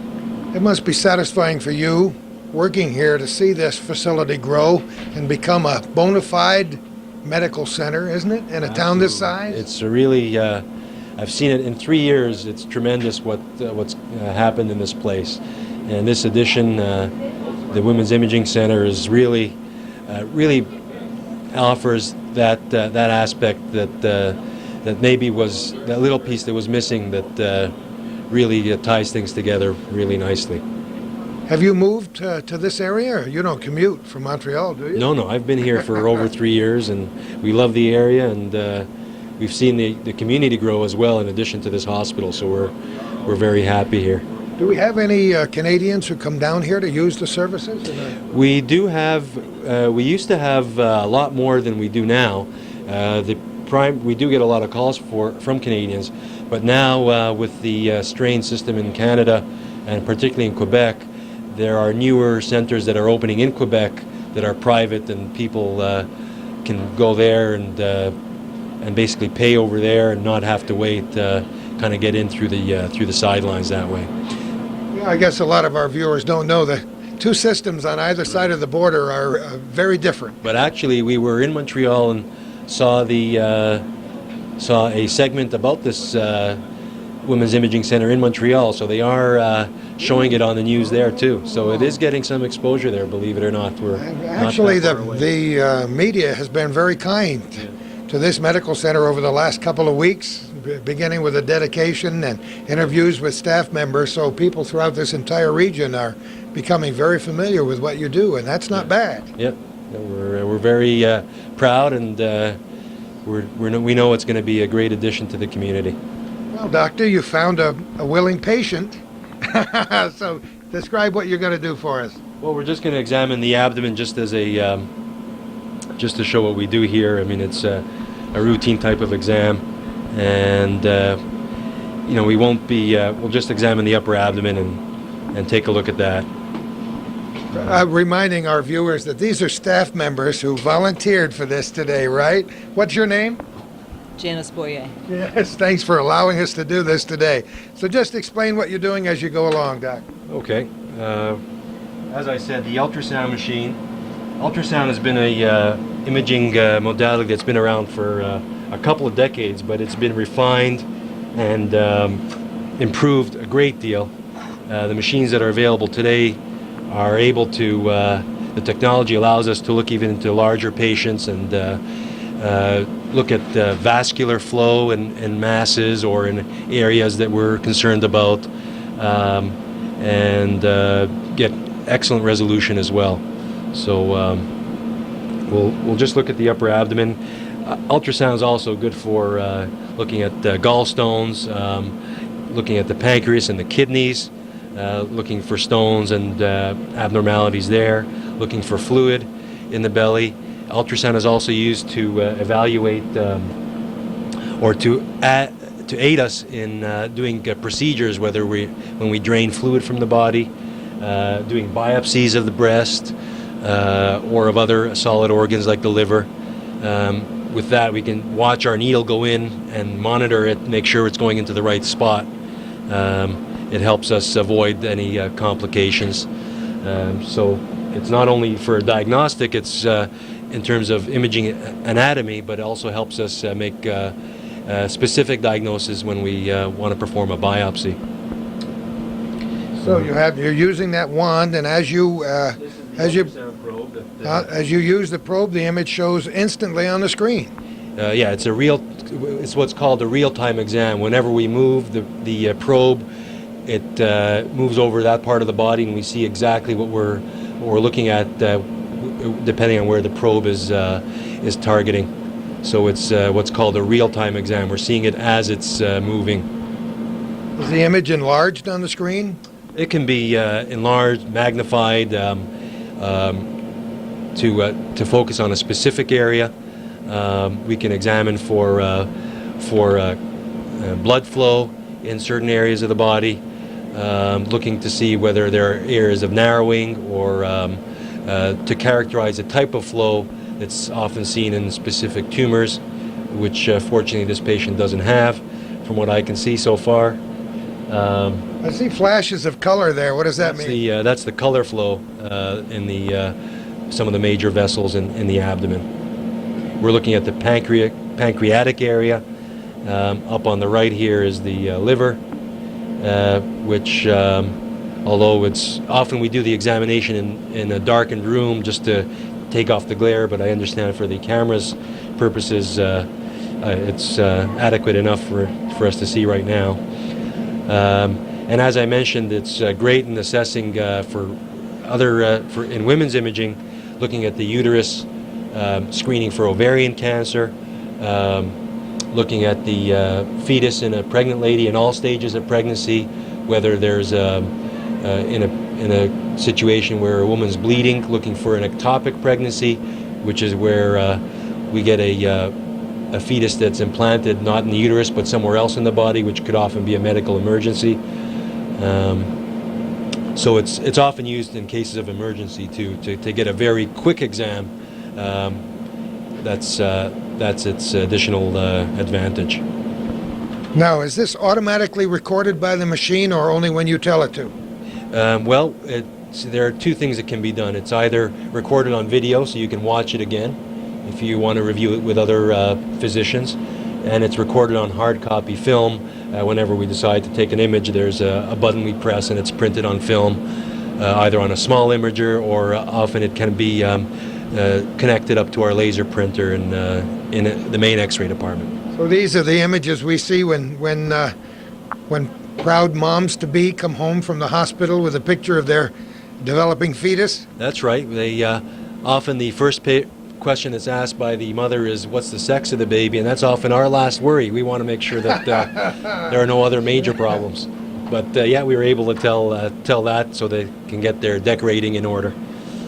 It must be satisfying for you working here to see this facility grow and become a bona fide medical center, isn't it, in a town this size? It's a really, I've seen it in 3 years. It's tremendous what's happened in this place. And this addition, the Women's Imaging Center, is really offers that aspect that maybe was that little piece that was missing that really ties things together really nicely. Have you moved to this area? Or you don't commute from Montreal, do you? No, I've been here for over 3 years, and we love the area, and we've seen the community grow as well in addition to this hospital, so we're very happy here. Do we have any Canadians who come down here to use the services? We do have, we used to have a lot more than we do now. We do get a lot of calls from Canadians, but now with the strain system in Canada, and particularly in Quebec, there are newer centers that are opening in Quebec that are private, and people can go there and basically pay over there and not have to wait, kind of get in through the sidelines that way. Yeah, I guess a lot of our viewers don't know the two systems on either side of the border are very different. But actually, we were in Montreal and saw a segment about this Women's Imaging Center in Montreal, so they are showing it on the news there too. So it is getting some exposure there, believe it or not. We're Actually, not that far away. the media has been very kind to this medical center over the last couple of weeks, beginning with a dedication and interviews with staff members, so people throughout this entire region are becoming very familiar with what you do, and that's not bad. Yep, we're very proud, and we know it's going to be a great addition to the community. Well, doctor, you found a willing patient. So describe what you're going to do for us. Well, we're just going to examine the abdomen just as a just to show what we do here. I mean, it's a routine type of exam, and we won't be. We'll just examine the upper abdomen and take a look at that. Reminding our viewers that these are staff members who volunteered for this today, right? What's your name? Janice Boyer. Yes, thanks for allowing us to do this today. So just explain what you're doing as you go along, Doc. Okay. As I said, the ultrasound machine. Ultrasound has been a imaging modality that's been around for a couple of decades, but it's been refined and improved a great deal. The machines that are available today are able to, the technology allows us to look even into larger patients and look at vascular flow in masses or in areas that we're concerned about, and get excellent resolution as well. So we'll just look at the upper abdomen. Ultrasound is also good for looking at gallstones, looking at the pancreas and the kidneys, looking for stones and abnormalities there, looking for fluid in the belly. Ultrasound is also used to evaluate or to aid us in doing procedures, when we drain fluid from the body, doing biopsies of the breast or of other solid organs like the liver. With that, we can watch our needle go in and monitor it, make sure it's going into the right spot. It helps us avoid any complications. So it's not only for diagnostic, it's in terms of imaging anatomy, but it also helps us make specific diagnosis when we want to perform a biopsy. So you're using that wand, and as you use the probe, the image shows instantly on the screen. Yeah, it's what's called a real-time exam. Whenever we move the probe, it moves over that part of the body, and we see exactly what we're looking at, depending on where the probe is targeting. So it's what's called a real-time exam. We're seeing it as it's moving. Is the image enlarged on the screen? It can be enlarged, magnified, to focus on a specific area. We can examine for blood flow in certain areas of the body, looking to see whether there are areas of narrowing, or to characterize a type of flow that's often seen in specific tumors, which fortunately this patient doesn't have, from what I can see so far. I see flashes of color there. What does that mean? That's the color flow in some of the major vessels in the abdomen. We're looking at the pancreatic area. Up on the right here is the liver, which, although it's often we do the examination in a darkened room just to take off the glare, but I understand for the camera's purposes it's adequate enough for us to see right now. And as I mentioned, it's great in assessing for in women's imaging, looking at the uterus, screening for ovarian cancer, looking at the fetus in a pregnant lady in all stages of pregnancy, whether there's in a situation where a woman's bleeding, looking for an ectopic pregnancy, which is where we get a fetus that's implanted not in the uterus but somewhere else in the body, which could often be a medical emergency. So it's often used in cases of emergency to get a very quick exam. That's its additional advantage. Now, is this automatically recorded by the machine or only when you tell it to? Well, there are two things that can be done. It's either recorded on video, so you can watch it again if you want to review it with other physicians, and it's recorded on hard copy film. Whenever we decide to take an image, there's a button we press and it's printed on film, either on a small imager, or often it can be connected up to our laser printer in the main X-ray department. So these are the images we see when proud moms-to-be come home from the hospital with a picture of their developing fetus? That's right. They often the first question that's asked by the mother is, what's the sex of the baby? And that's often our last worry. We want to make sure that there are no other major problems. But yeah, we were able to tell that so they can get their decorating in order.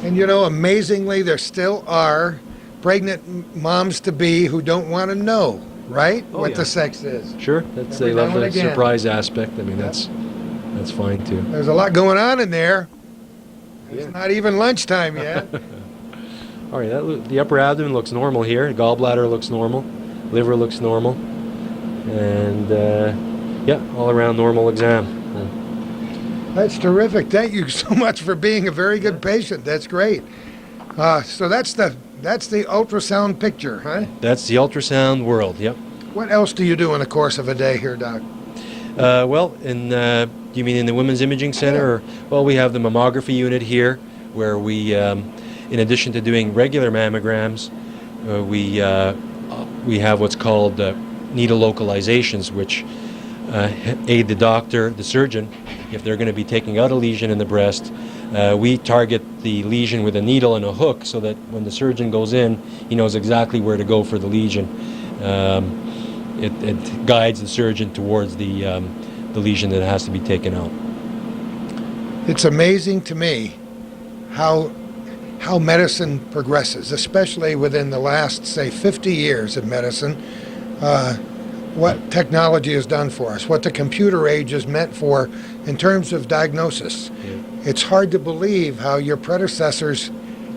And you know, amazingly, there still are pregnant moms-to-be who don't want to know, right, Oh, what yeah. the sex is. Sure, that's Every they love now and the again. surprise aspect. I mean, that's fine too. There's a lot going on in there. It's Yeah. not even lunchtime yet. All right, the upper abdomen looks normal here. Gallbladder looks normal. Liver looks normal. And yeah, all around normal exam. That's terrific. Thank you so much for being a very good patient. That's great. So that's the ultrasound picture, huh? That's the ultrasound world. Yep. What else do you do in the course of a day here, Doc? Well, you mean in the Women's Imaging Center? Or, well, we have the mammography unit here, where we, in addition to doing regular mammograms, we have what's called needle localizations, which aid the doctor, the surgeon, if they're going to be taking out a lesion in the breast. We target the lesion with a needle and a hook so that when the surgeon goes in, he knows exactly where to go for the lesion. It guides the surgeon towards the lesion that has to be taken out. It's amazing to me how medicine progresses, especially within the last, say, 50 years of medicine, what technology has done for us, what the computer age has meant for in terms of diagnosis. Yeah. It's hard to believe how your predecessors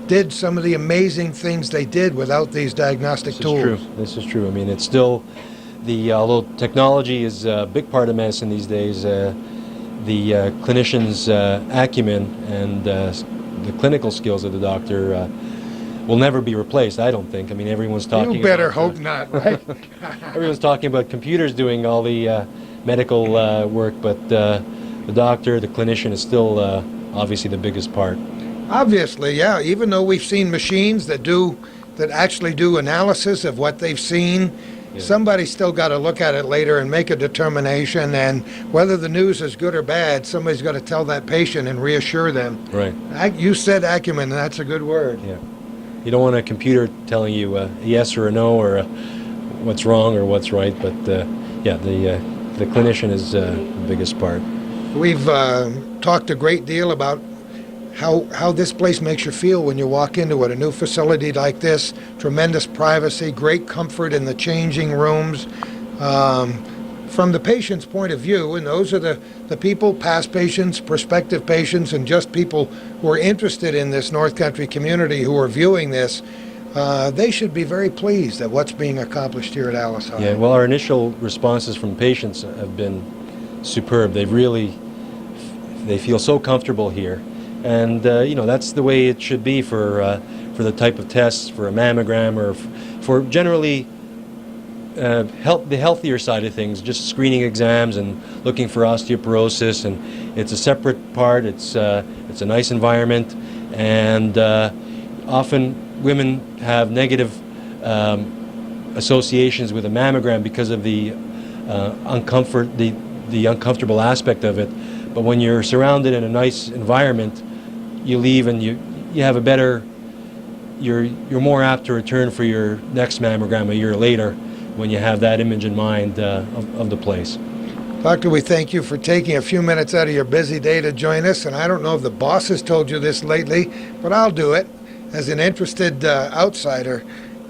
did some of the amazing things they did without these diagnostic tools. This is true. I mean, it's still although technology is a big part of medicine these days, the clinician's acumen and the clinical skills of the doctor will never be replaced, I don't think. I mean, everyone's talking You better about, hope not, right? everyone's talking about computers doing all the medical work, but the doctor, the clinician is still obviously the biggest part. Obviously, yeah. Even though we've seen machines that actually do analysis of what they've seen, somebody's still got to look at it later and make a determination. And whether the news is good or bad, somebody's got to tell that patient and reassure them. Right. You said acumen, and that's a good word. Yeah. You don't want a computer telling you a yes or a no or what's wrong or what's right, but yeah, the clinician is the biggest part. We've talked a great deal about how this place makes you feel when you walk into it. A new facility like this, tremendous privacy, great comfort in the changing rooms. From the patient's point of view, and those are the people, past patients, prospective patients, and just people who are interested in this North Country community who are viewing this, they should be very pleased at what's being accomplished here at Alice Hyde. Yeah, well, our initial responses from patients have been superb. They feel so comfortable here. And, that's the way it should be for the type of tests, for a mammogram, or for generally the healthier side of things, just screening exams and looking for osteoporosis. And it's a separate part. It's a nice environment. And often women have negative associations with a mammogram because of the the uncomfortable aspect of it. But when you're surrounded in a nice environment, you leave and you have a better, you're more apt to return for your next mammogram a year later when you have that image in mind of the place. Doctor, we thank you for taking a few minutes out of your busy day to join us. And I don't know if the boss has told you this lately, but I'll do it. As an interested outsider,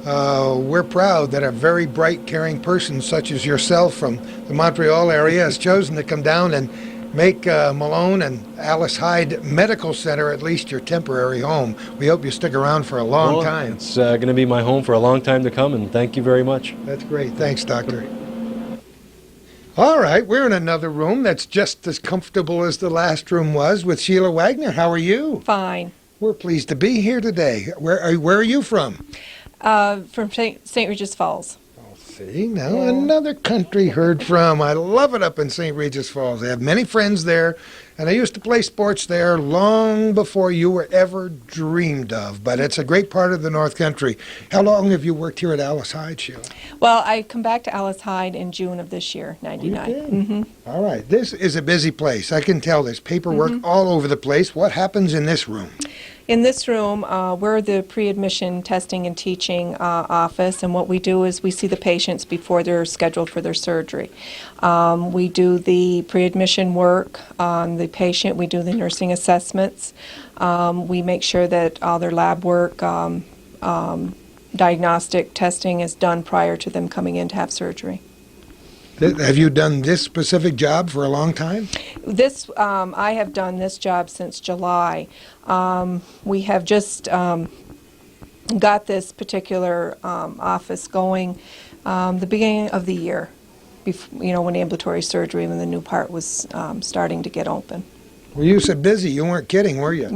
we're proud that a very bright, caring person such as yourself from the Montreal area has chosen to come down and make Malone and Alice Hyde Medical Center at least your temporary home. We hope you stick around for a long time. It's going to be my home for a long time to come, and thank you very much. That's great. Thanks, Doctor. All right, we're in another room that's just as comfortable as the last room was with Sheila Wagner. How are you? Fine. We're pleased to be here today. Where are you from? From St. Regis Falls. See, now another country heard from. I love it up in St. Regis Falls. I have many friends there, and I used to play sports there long before you were ever dreamed of. But it's a great part of the North Country. How long have you worked here at Alice Hyde, Sheila? Well, I come back to Alice Hyde in June of this year, 99. You did? All right. This is a busy place. I can tell there's paperwork all over the place. What happens in this room? In this room, we're the pre-admission testing and teaching office, and what we do is we see the patients before they're scheduled for their surgery. We do the pre-admission work on the patient. We do the nursing assessments. We make sure that all their lab work diagnostic testing is done prior to them coming in to have surgery. Have you done this specific job for a long time? I have done this job since July. We have just got this particular office going the beginning of the year, when ambulatory surgery, when the new part was starting to get open. Well, you said busy. You weren't kidding, were you?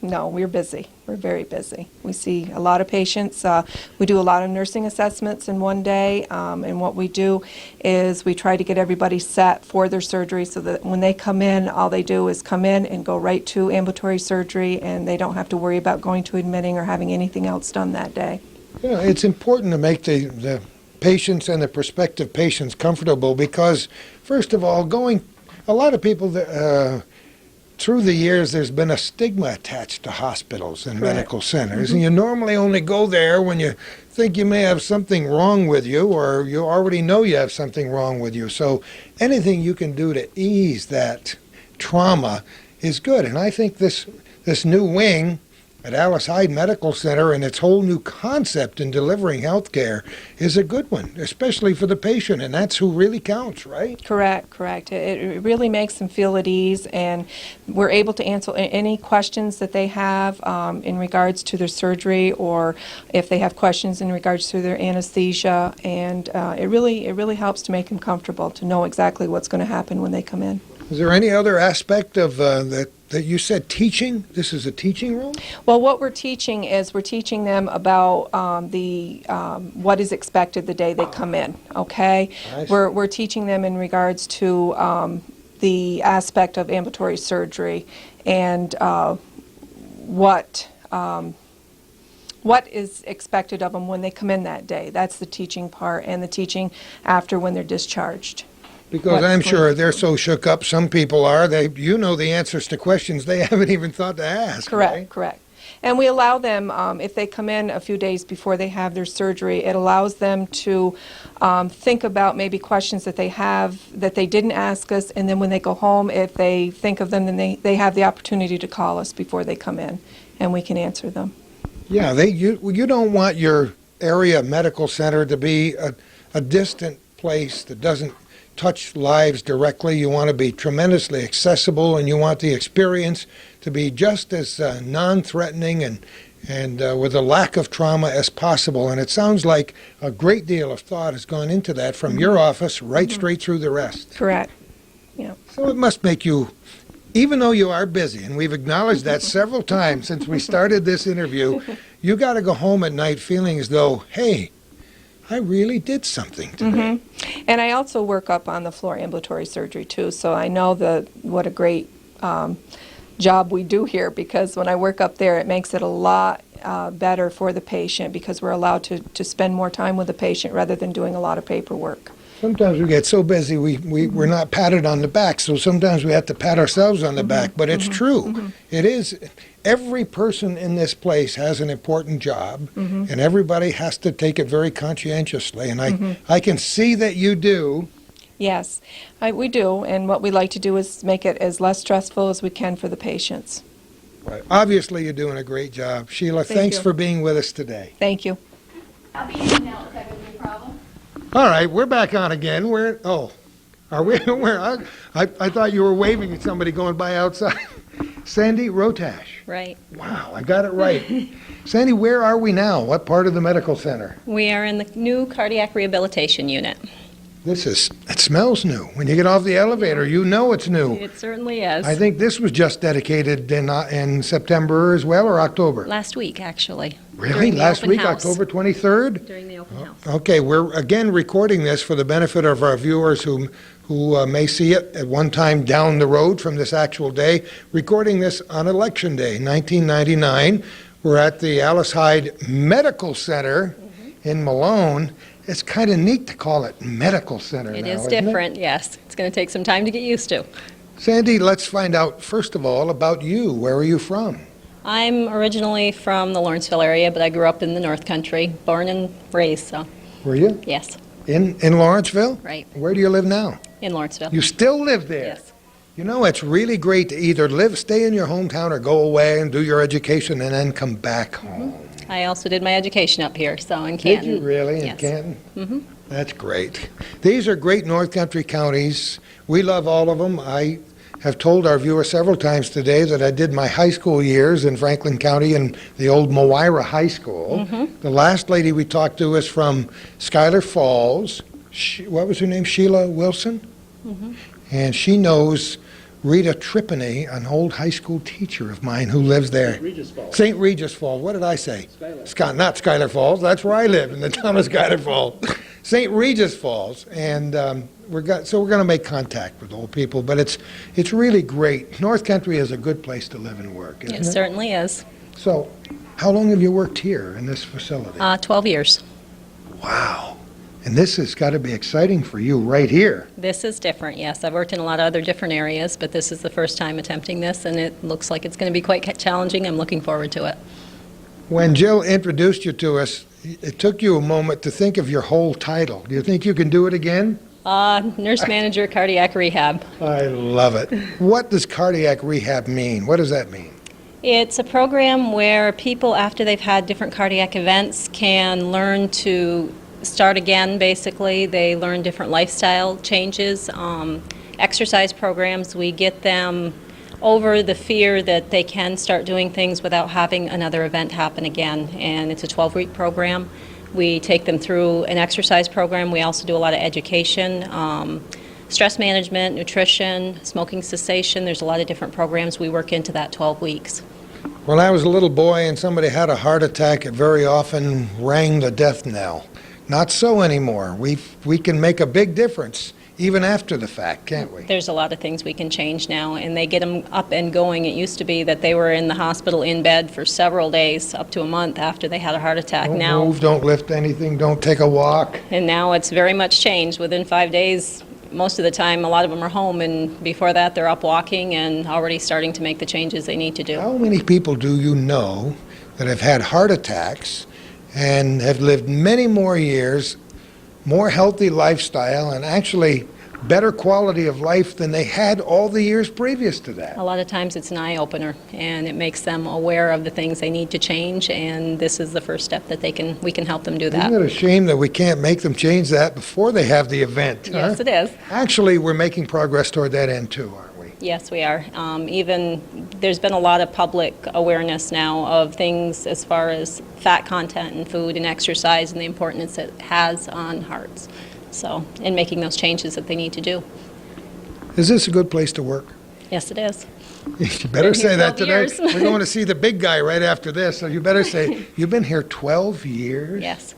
No, we're busy. We're very busy. We see a lot of patients. We do a lot of nursing assessments in one day, and what we do is we try to get everybody set for their surgery so that when they come in, all they do is come in and go right to ambulatory surgery, and they don't have to worry about going to admitting or having anything else done that day. Yeah, it's important to make the patients and the prospective patients comfortable because, first of all, a lot of people through the years, there's been a stigma attached to hospitals and medical centers, and you normally only go there when you think you may have something wrong with you or you already know you have something wrong with you. So anything you can do to ease that trauma is good. And I think this new wing at Alice Hyde Medical Center and its whole new concept in delivering health care is a good one, especially for the patient, and that's who really counts, right? Correct. It really makes them feel at ease, and we're able to answer any questions that they have in regards to their surgery or if they have questions in regards to their anesthesia, and it really helps to make them comfortable, to know exactly what's going to happen when they come in. Is there any other aspect of that you said teaching? This is a teaching room? Well, what we're teaching is we're teaching them about what is expected the day they come in, okay? I see. We're teaching them in regards to the aspect of ambulatory surgery and what is expected of them when they come in that day. That's the teaching part, and the teaching after when they're discharged. Because I'm sure they're so shook up, some people are, you know the answers to questions they haven't even thought to ask. Right? Correct. And we allow them, if they come in a few days before they have their surgery, it allows them to think about maybe questions that they have that they didn't ask us, and then when they go home, if they think of them, then they have the opportunity to call us before they come in, and we can answer them. Yeah, you don't want your area medical center to be a distant place that doesn't touch lives directly. You want to be tremendously accessible, and you want the experience to be just as non-threatening and with a lack of trauma as possible. And it sounds like a great deal of thought has gone into that from your office right straight through the rest. Correct. Yeah. So it must make you, even though you are busy, and we've acknowledged that several times since we started this interview, you got to go home at night feeling as though, hey, I really did something today. And I also work up on the floor ambulatory surgery too, so I know what a great job we do here, because when I work up there, it makes it a lot better for the patient because we're allowed to spend more time with the patient rather than doing a lot of paperwork. Sometimes we get so busy we're not patted on the back, so sometimes we have to pat ourselves on the back, but it's true. It is. Every person in this place has an important job, and everybody has to take it very conscientiously, and I can see that you do. Yes, we do, and what we like to do is make it as less stressful as we can for the patients. Right. Obviously, you're doing a great job. Sheila, thanks for being with us today. Thank you. I'll be in now if that would be a problem. All right, we're back on again. Are we? I thought you were waving at somebody going by outside. Sandy Rotash. Right. Wow, I got it right. Sandy, where are we now? What part of the medical center? We are in the new cardiac rehabilitation unit. It smells new. When you get off the elevator, you know it's new. It certainly is. I think this was just dedicated in September as well, or October? Last week, actually. Really? During the Last open week, house. October 23rd? During the open house. Okay, we're again recording this for the benefit of our viewers who may see it at one time down the road from this actual day. Recording this on Election Day, 1999. We're at the Alice Hyde Medical Center in Malone. It's kind of neat to call it Medical Center now, It is isn't different, yes. It's going to take some time to get used to. Sandy, let's find out, first of all, about you. Where are you from? I'm originally from the Lawrenceville area, but I grew up in the North Country, born and raised, so Were you? yes, In Lawrenceville? right, Where do you live now? in Lawrenceville. You still live there? Yes. You know, it's really great to either stay in your hometown or go away and do your education and then come back home. I also did my education up here, so in Did Canton. you really, in Yes. Canton? Mm-hmm. That's great. These are great North Country counties. We love all of them. I have told our viewers several times today that I did my high school years in Franklin County in the old Moira High School. The last lady we talked to is from Schuyler Falls. What was her name? Sheila Wilson? And she knows Rita Tripany, an old high school teacher of mine who lives there. St. Regis Falls. What did I say? Not Schuyler Falls. That's where I live, in the town of Schuyler Falls. St. Regis Falls. And we're going to make contact with old people. But it's really great. North Country is a good place to live and work, isn't It certainly is. So, how long have you worked here in this facility? 12 years. Wow. And this has got to be exciting for you right here. This is different, yes. I've worked in a lot of other different areas, but this is the first time attempting this, and it looks like it's going to be quite challenging. I'm looking forward to it. When Jill introduced you to us, it took you a moment to think of your whole title. Do you think you can do it again? Nurse Manager, Cardiac Rehab. I love it. What does cardiac rehab mean? What does that mean? It's a program where people, after they've had different cardiac events, can learn to start again, basically. They learn different lifestyle changes, exercise programs. We get them over the fear that they can start doing things without having another event happen again. And it's a 12-week program. We take them through an exercise program. We also do a lot of education, stress management, nutrition, smoking cessation. There's a lot of different programs we work into that 12 weeks. When I was a little boy and somebody had a heart attack, it very often rang the death knell. Not so anymore. We can make a big difference even after the fact, can't we? There's a lot of things we can change now, and they get them up and going. It used to be that they were in the hospital in bed for several days, up to a month after they had a heart attack. Don't move, don't lift anything, don't take a walk. And now it's very much changed. Within 5 days, most of the time, a lot of them are home, and before that, they're up walking and already starting to make the changes they need to do. How many people do you know that have had heart attacks and have lived many more years, more healthy lifestyle, and actually better quality of life than they had all the years previous to that? A lot of times it's an eye-opener, and it makes them aware of the things they need to change, and this is the first step that we can help them do that. Isn't it a shame that we can't make them change that before they have the event? Yes, it is. Actually, we're making progress toward that end too, aren't we? Yes, we are. Even there's been a lot of public awareness now of things as far as fat content in food and exercise and the importance it has on hearts. So, in making those changes that they need to do. Is this a good place to work? Yes, it is. You better say here that 12 today. years. We're going to see the big guy right after this, so you better say, you've been here 12 years? Yes.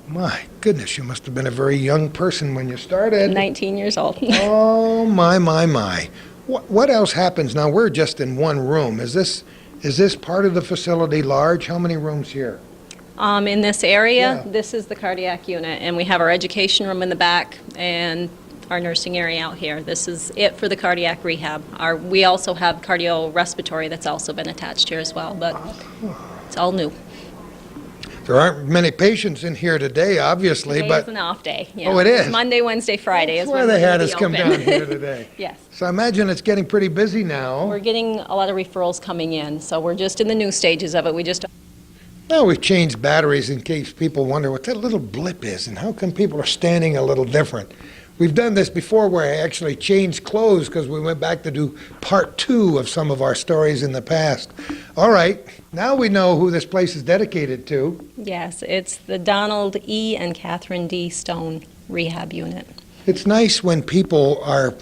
My goodness, you must have been a very young person when you started. 19 years old. Oh, my. What else happens now? We're just in one room. Is this part of the facility large? How many rooms here? In this area, Yeah. this is the cardiac unit, and we have our education room in the back and our nursing area out here. This is it for the cardiac rehab. We also have cardiorespiratory that's also been attached here as well, but it's all new. There aren't many patients in here today, obviously, Today but is an off day. Yeah. Oh, it is? Monday, Wednesday, Friday that's is why when they we're had gonna us be come open. down here today. Yes. So I imagine it's getting pretty busy now. We're getting a lot of referrals coming in, so we're just in the new stages of it. Now we've changed batteries in case people wonder what that little blip is and how come people are standing a little different. We've done this before where I actually changed clothes because we went back to do part 2 of some of our stories in the past. All right, now we know who this place is dedicated to. Yes, it's the Donald E. and Catherine D. Stone Rehab Unit. It's nice when people are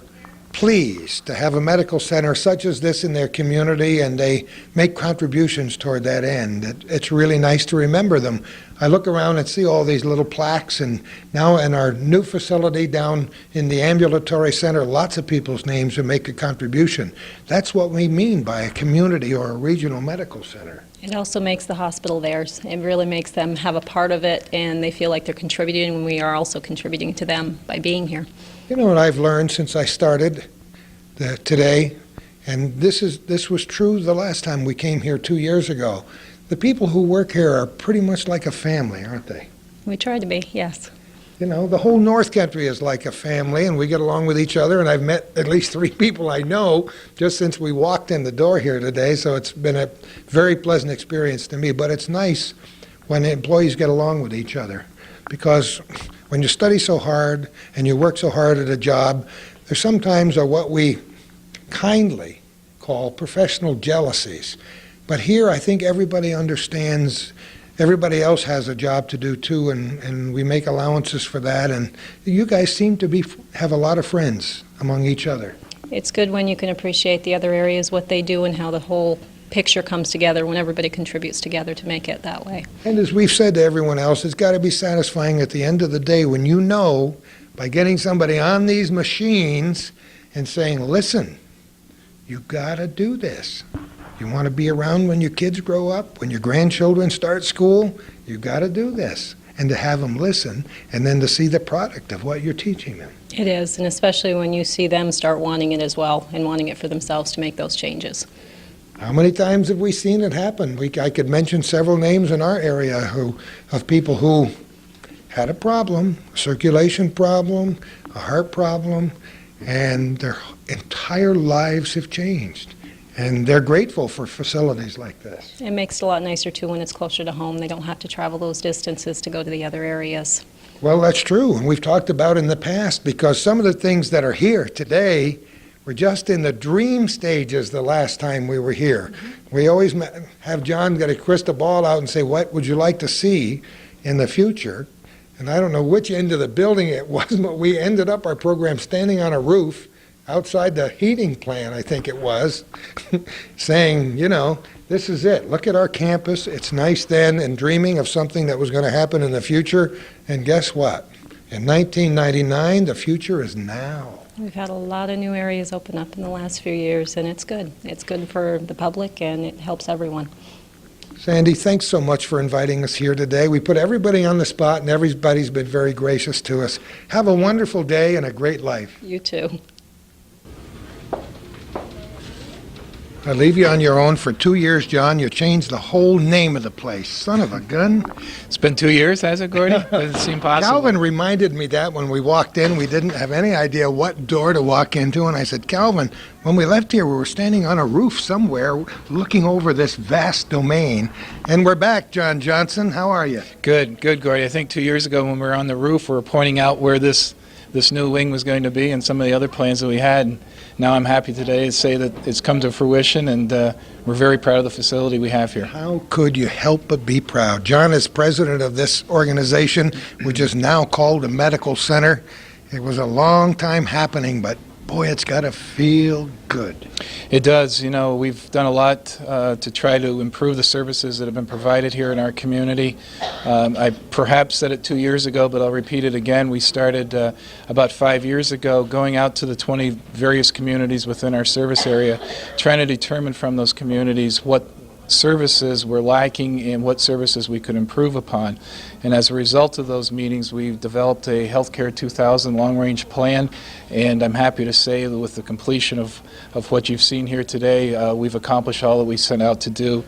pleased to have a medical center such as this in their community and they make contributions toward that end. It's really nice to remember them. I look around and see all these little plaques, and now in our new facility down in the ambulatory center, lots of people's names who make a contribution. That's what we mean by a community or a regional medical center. It also makes the hospital theirs. It really makes them have a part of it, and they feel like they're contributing when we are also contributing to them by being here. You know what I've learned since I started today, and this was true the last time we came here 2 years ago. The people who work here are pretty much like a family, aren't they? We try to be, yes. You know, the whole North Country is like a family, and we get along with each other, and I've met at least 3 people I know just since we walked in the door here today, so it's been a very pleasant experience to me. But it's nice when employees get along with each other, because when you study so hard and you work so hard at a job, there sometimes are what we kindly call professional jealousies. But here I think everybody understands everybody else has a job to do too, and we make allowances for that. And you guys seem to have a lot of friends among each other. It's good when you can appreciate the other areas, what they do, and how the whole picture comes together when everybody contributes together to make it that way. And as we've said to everyone else, it's got to be satisfying at the end of the day when you know, by getting somebody on these machines and saying, listen, you got to do this. You want to be around when your kids grow up, when your grandchildren start school, you got to do this. And to have them listen, and then to see the product of what you're teaching them. It is, and especially when you see them start wanting it as well, and wanting it for themselves to make those changes. How many times have we seen it happen? I could mention several names in our area of people who had a problem, a circulation problem, a heart problem, and their entire lives have changed. And they're grateful for facilities like this. It makes it a lot nicer, too, when it's closer to home. They don't have to travel those distances to go to the other areas. Well, that's true, and we've talked about in the past, because some of the things that are here today were just in the dream stages the last time we were here. We always have John get a crystal ball out and say, what would you like to see in the future? And I don't know which end of the building it was, but we ended up our program standing on a roof outside the heating plant, I think it was, saying, you know, this is it. Look at our campus. It's nice then, and dreaming of something that was going to happen in the future. And guess what? In 1999, the future is now. We've had a lot of new areas open up in the last few years, and it's good. It's good for the public, and it helps everyone. Sandy, thanks so much for inviting us here today. We put everybody on the spot, and everybody's been very gracious to us. Have a wonderful day and a great life. You too. I leave you on your own for 2 years, John. You changed the whole name of the place. Son of a gun. It's been 2 years, has it, Gordy? Doesn't seem possible. Calvin reminded me that when we walked in. We didn't have any idea what door to walk into. And I said, Calvin, when we left here, we were standing on a roof somewhere looking over this vast domain. And we're back, John Johnson. How are you? Good, Gordy. I think 2 years ago when we were on the roof, we were pointing out where this new wing was going to be and some of the other plans that we had. And now I'm happy today to say that it's come to fruition, and we're very proud of the facility we have here. How could you help but be proud? John is president of this organization, which is now called a medical center. It was a long time happening, but boy, it's got to feel good. It does. You know, we've done a lot to try to improve the services that have been provided here in our community. I perhaps said it 2 years ago, but I'll repeat it again. We started about 5 years ago going out to the 20 various communities within our service area, trying to determine from those communities what services were lacking and what services we could improve upon. And as a result of those meetings, we've developed a Healthcare 2000 long-range plan, and I'm happy to say that with the completion of what you've seen here today, we've accomplished all that we set out to do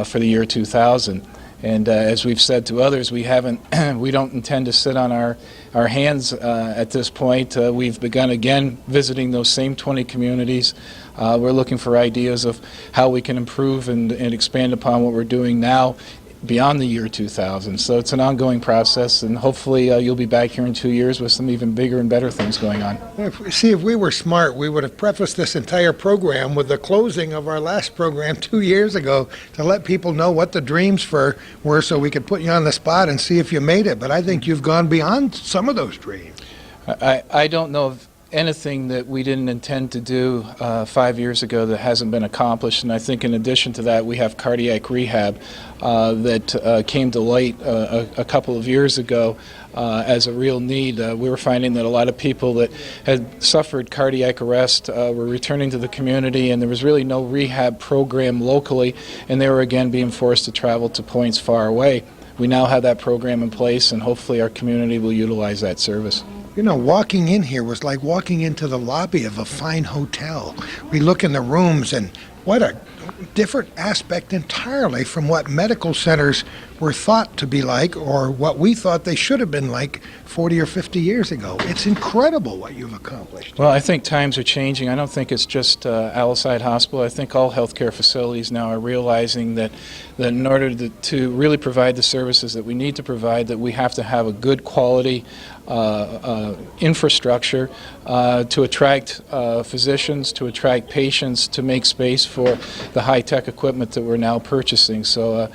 for the year 2000. And as we've said to others, we don't intend to sit on our hands at this point. We've begun again visiting those same 20 communities. We're looking for ideas of how we can improve and expand upon what we're doing now beyond the year 2000. So it's an ongoing process, and hopefully you'll be back here in 2 years with some even bigger and better things going on. If we were smart, we would have prefaced this entire program with the closing of our last program 2 years ago to let people know what the dreams were so we could put you on the spot and see if you made it. But I think you've gone beyond some of those dreams. I don't know of anything that we didn't intend to do 5 years ago that hasn't been accomplished. And I think in addition to that, we have cardiac rehab that came to light a couple of years ago as a real need. We were finding that a lot of people that had suffered cardiac arrest were returning to the community, and there was really no rehab program locally, and they were again being forced to travel to points far away. We now have that program in place, and hopefully our community will utilize that service. You know, walking in here was like walking into the lobby of a fine hotel. We look in the rooms and what a different aspect entirely from what medical centers were thought to be like, or what we thought they should have been like 40 or 50 years ago. It's incredible what you've accomplished. Well, I think times are changing. I don't think it's just Alice Hyde Hospital. I think all healthcare facilities now are realizing that in order to really provide the services that we need to provide, that we have to have a good quality infrastructure to attract physicians, to attract patients, to make space for the high-tech equipment that we're now purchasing. So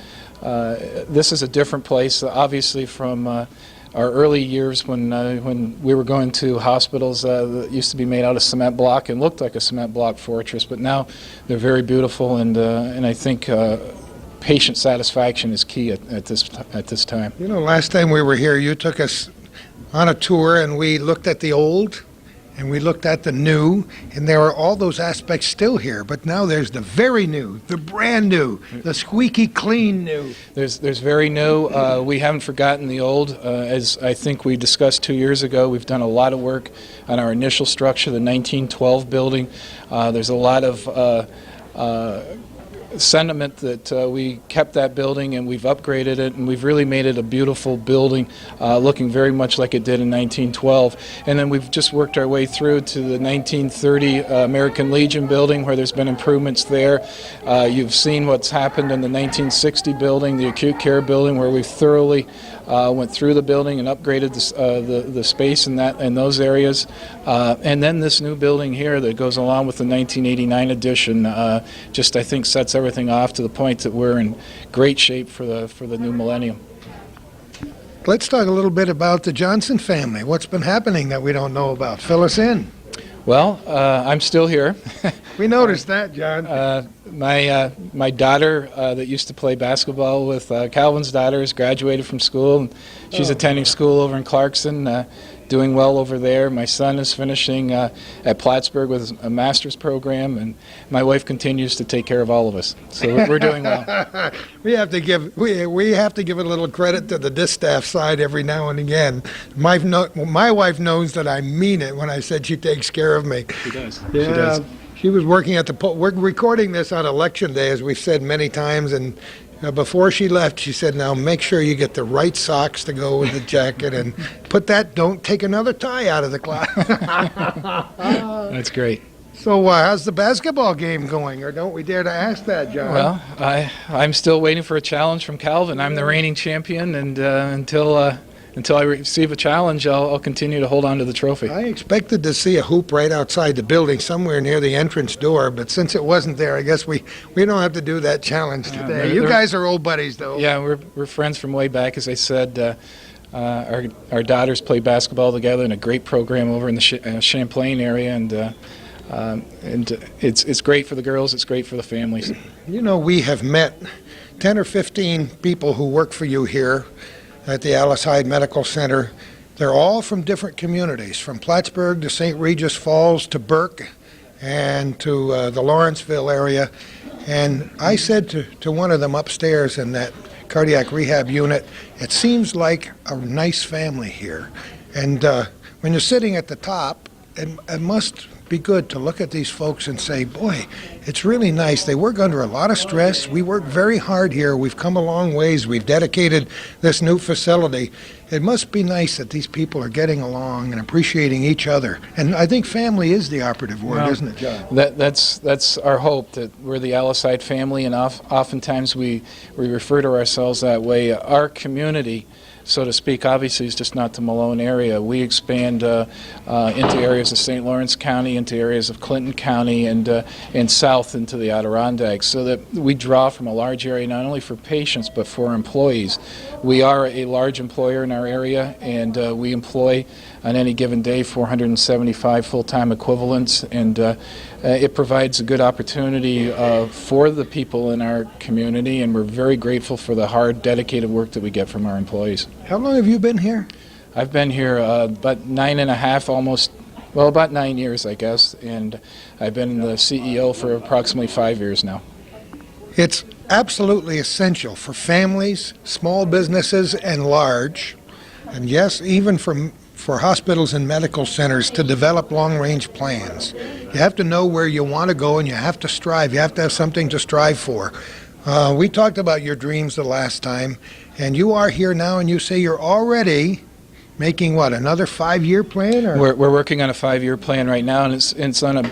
this is a different place, obviously, from our early years when we were going to hospitals that used to be made out of cement block and looked like a cement block fortress, but now they're very beautiful, and I think patient satisfaction is key at this time. You know, last time we were here, you took us on a tour, and we looked at the old, and we looked at the new, and there are all those aspects still here, but now there's the very new, the brand new, the squeaky clean new. There's very new. We haven't forgotten the old. As I think we discussed 2 years ago, we've done a lot of work on our initial structure, the 1912 building. There's a lot of sentiment that we kept that building and we've upgraded it, and we've really made it a beautiful building, looking very much like it did in 1912. And then we've just worked our way through to the 1930 American Legion building, where there's been improvements there. You've seen what's happened in the 1960 building, the acute care building, where we've thoroughly went through the building and upgraded the space in those areas. And then this new building here that goes along with the 1989 edition just, I think, sets everything off to the point that we're in great shape for the new millennium. Let's talk a little bit about the Johnson family. What's been happening that we don't know about? Fill us in. Well, I'm still here. We noticed that, John. My daughter that used to play basketball with Calvin's daughter has graduated from school, and she's attending school over in Clarkson, doing well over there. My son is finishing at Plattsburgh with a master's program, and my wife continues to take care of all of us. So we're doing well. We have to give a little credit to the distaff side every now and again. My wife knows that I mean it when I said she takes care of me. She does. Yeah, She does. She was working at the we're recording this on Election Day, as we've said many times, and before she left, she said, now make sure you get the right socks to go with the jacket, and don't take another tie out of the class. That's great. So how's the basketball game going, or don't we dare to ask that, John? Well, I'm still waiting for a challenge from Calvin. I'm the reigning champion, and until I receive a challenge, I'll continue to hold on to the trophy. I expected to see a hoop right outside the building, somewhere near the entrance door, but since it wasn't there, I guess we don't have to do that challenge today. You guys are old buddies, though. Yeah, we're friends from way back. As I said, our daughters play basketball together in a great program over in the Champlain area, and it's great for the girls. It's great for the families. You know, we have met 10 or 15 people who work for you here at the Alice Hyde Medical Center. They're all from different communities, from Plattsburgh to St. Regis Falls to Burke and to the Lawrenceville area. And I said to one of them upstairs in that cardiac rehab unit, it seems like a nice family here. And when you're sitting at the top, it must be good to look at these folks and say, boy, it's really nice. They work under a lot of stress. We work very hard here. We've come a long ways. We've dedicated this new facility. It must be nice that these people are getting along and appreciating each other. And I think family is the operative word, isn't it, John? That's our hope, that we're the Alice Hyde family, and oftentimes we refer to ourselves that way. Our community, so to speak, obviously is just not the Malone area. We expand into areas of St. Lawrence County, into areas of Clinton County, and south into the Adirondacks, so that we draw from a large area not only for patients but for employees. We are a large employer in our area, and we employ on any given day 475 full-time equivalents, and it provides a good opportunity for the people in our community, and we're very grateful for the hard, dedicated work that we get from our employees. How long have you been here? I've been here about 9.5, about 9 years, I guess, and I've been the CEO for approximately 5 years now. It's absolutely essential for families, small businesses, and large, and yes, even for for hospitals and medical centers to develop long-range plans. You have to know where you want to go, and you have to strive. You have to have something to strive for. We talked about your dreams the last time, and you are here now, and you say you're already making, what, another 5-year plan? Or? We're working on a 5-year plan right now, and it's on a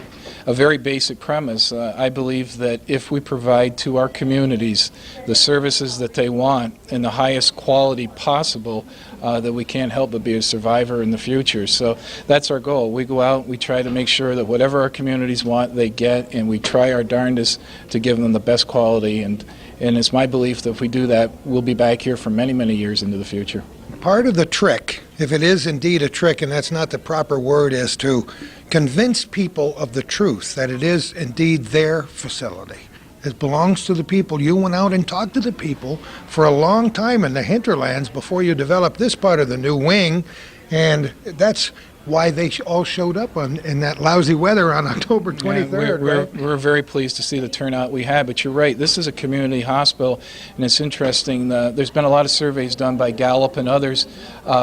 very basic premise. I believe that if we provide to our communities the services that they want in the highest quality possible, that we can't help but be a survivor in the future. So that's our goal. We go out, we try to make sure that whatever our communities want, they get, and we try our darndest to give them the best quality. And it's my belief that if we do that, we'll be back here for many, many years into the future. Part of the trick, if it is indeed a trick, and that's not the proper word, is to convince people of the truth, that it is indeed their facility. It belongs to the people. You went out and talked to the people for a long time in the hinterlands before you developed this part of the new wing, and that's why they all showed up in that lousy weather on October 23rd. Right? We're very pleased to see the turnout we had, but you're right, this is a community hospital, and it's interesting, there's been a lot of surveys done by Gallup and others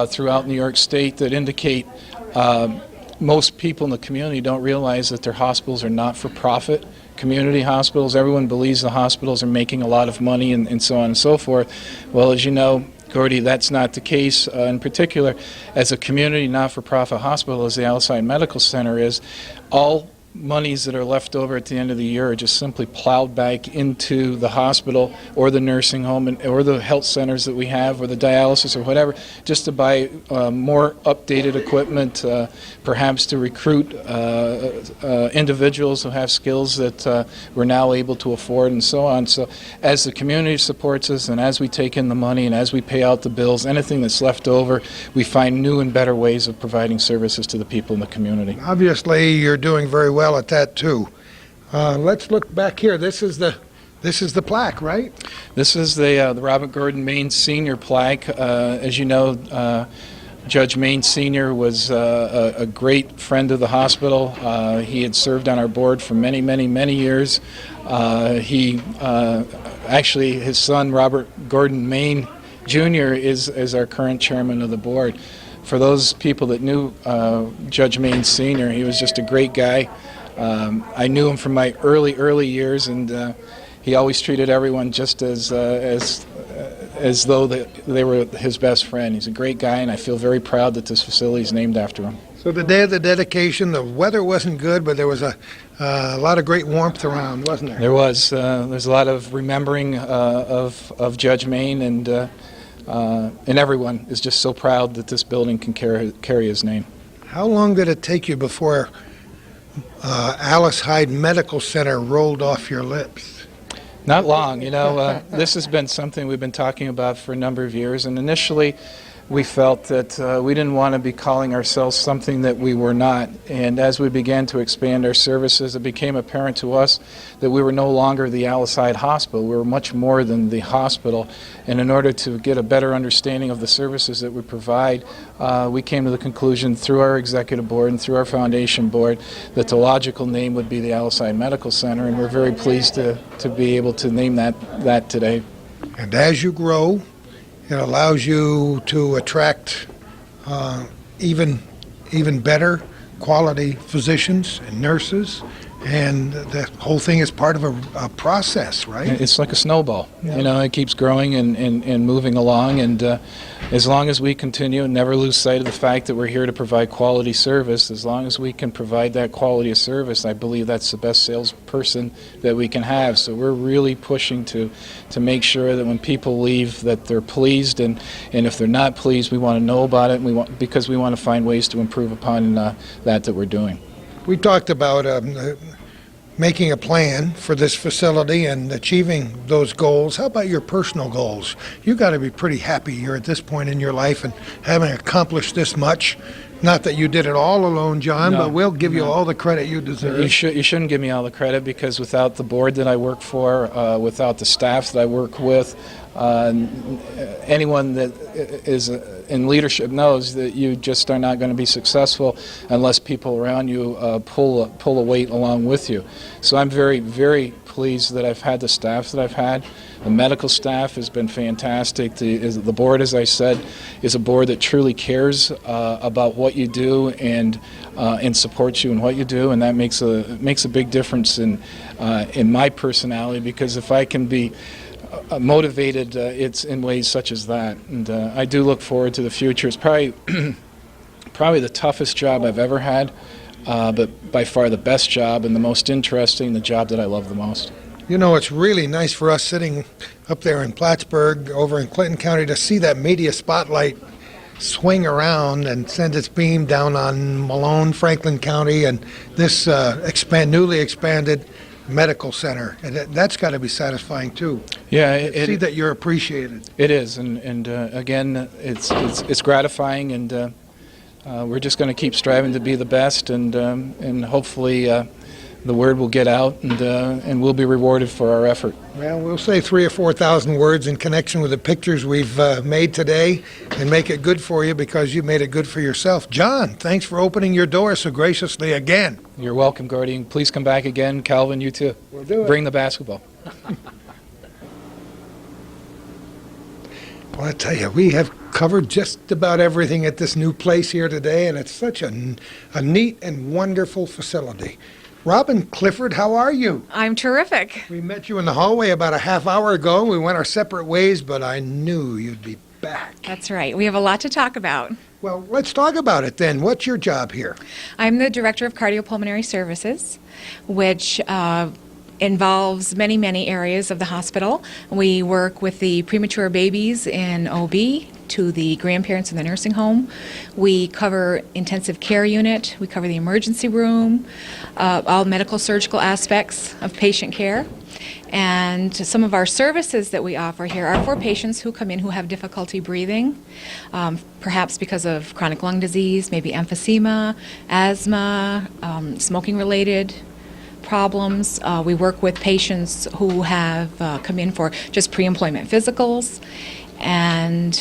throughout New York State that indicate most people in the community don't realize that their hospitals are not-for-profit community hospitals. Everyone believes the hospitals are making a lot of money and so on and so forth. Well, as you know, Gordy, that's not the case. In particular, as a community not-for-profit hospital, as the Alice Hyde Medical Center is, all monies that are left over at the end of the year are just simply plowed back into the hospital or the nursing home or the health centers that we have or the dialysis or whatever, just to buy more updated equipment, perhaps to recruit individuals who have skills that we're now able to afford and so on. So as the community supports us and as we take in the money and as we pay out the bills, anything that's left over, we find new and better ways of providing services to the people in the community. Obviously, you're doing very well at that too. Let's look back here. This is the plaque, right? This is the Robert Gordon Main Senior plaque. As you know, Judge Main Senior was a great friend of the hospital. He had served on our board for many, many, many years. Actually, his son, Robert Gordon Main Jr., is our current chairman of the board. For those people that knew Judge Main Senior, he was just a great guy. I knew him from my early years, and he always treated everyone just as though they were his best friend. He's a great guy, and I feel very proud that this facility is named after him. So the day of the dedication, the weather wasn't good, but there was a lot of great warmth around, wasn't there? There was. There's a lot of remembering of Judge Main, and everyone is just so proud that this building can carry his name. How long did it take you before Alice Hyde Medical Center rolled off your lips? Not long. You know, this has been something we've been talking about for a number of years, and initially we felt that we didn't want to be calling ourselves something that we were not. And as we began to expand our services, it became apparent to us that we were no longer the Alice Hyde Hospital. We were much more than the hospital. And in order to get a better understanding of the services that we provide, we came to the conclusion through our executive board and through our foundation board that the logical name would be the Alice Hyde Medical Center, and we're very pleased to be able to name that today. And as you grow, it allows you to attract even better quality physicians and nurses, and the whole thing is part of a process, right? It's like a snowball. Yeah. You know, it keeps growing and moving along, and as long as we continue and never lose sight of the fact that we're here to provide quality service, as long as we can provide that quality of service, I believe that's the best salesperson that we can have. So we're really pushing to make sure that when people leave that they're pleased, and if they're not pleased, we want to know about it, and because we want to find ways to improve upon that we're doing. We talked about making a plan for this facility and achieving those goals. How about your personal goals? You've got to be pretty happy you're at this point in your life and having accomplished this much. Not that you did it all alone, John, but we'll give you all the credit you deserve. You shouldn't give me all the credit, because without the board that I work for, without the staff that I work with, anyone that is in leadership knows that you just are not going to be successful unless people around you pull a weight along with you. So I'm very, very pleased that I've had the staff that I've had. The medical staff has been fantastic. The board, as I said, is a board that truly cares about what you do and supports you in what you do, and that makes a big difference in my personality, because if I can be motivated, it's in ways such as that. And I do look forward to the future. It's probably the toughest job I've ever had, but by far the best job and the most interesting, the job that I love the most. You know, it's really nice for us sitting up there in Plattsburgh, over in Clinton County, to see that media spotlight swing around and send its beam down on Malone, Franklin County, and this newly expanded medical center. And that's got to be satisfying, too. Yeah, see that you're appreciated. It is, and again, it's gratifying, and we're just going to keep striving to be the best, and hopefully the word will get out, and we'll be rewarded for our effort. Well, we'll say 3,000 or 4,000 words in connection with the pictures we've made today, and make it good for you because you made it good for yourself. John, thanks for opening your door so graciously again. You're welcome, Gordy. Please come back again. Calvin, you too. We'll do it. Bring the basketball. Well, I tell you, we have covered just about everything at this new place here today, and it's such a neat and wonderful facility. Robin Clifford, how are you? I'm terrific. We met you in the hallway about a half hour ago. We went our separate ways, but I knew you'd be back. That's right. We have a lot to talk about. Well, let's talk about it then. What's your job here? I'm the Director of Cardiopulmonary Services, which involves many, many areas of the hospital. We work with the premature babies in OB to the grandparents in the nursing home. We cover intensive care unit. We cover the emergency room, all medical surgical aspects of patient care. And some of our services that we offer here are for patients who come in who have difficulty breathing, perhaps because of chronic lung disease, maybe emphysema, asthma, smoking-related problems. We work with patients who have come in for just pre-employment physicals. And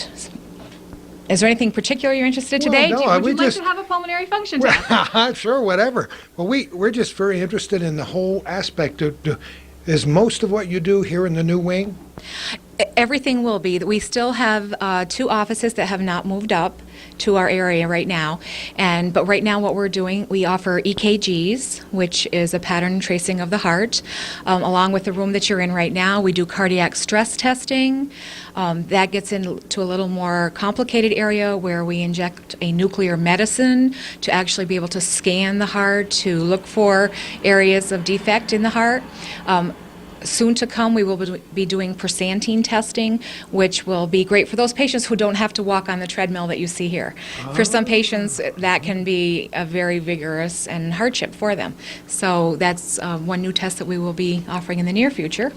is there anything particular you're interested in today? Well, no, Would you like to have a pulmonary function test? Sure, whatever. Well, we're just very interested in the whole aspect. Is most of what you do here in the new wing? Everything will be. We still have 2 offices that have not moved up to our area right now. But right now what we're doing, we offer EKGs, which is a pattern tracing of the heart. Along with the room that you're in right now, we do cardiac stress testing. That gets into a little more complicated area where we inject a nuclear medicine to actually be able to scan the heart, to look for areas of defect in the heart. Soon to come, we will be doing persantine testing, which will be great for those patients who don't have to walk on the treadmill that you see here. For some patients, that can be a very vigorous and hardship for them. So that's one new test that we will be offering in the near future.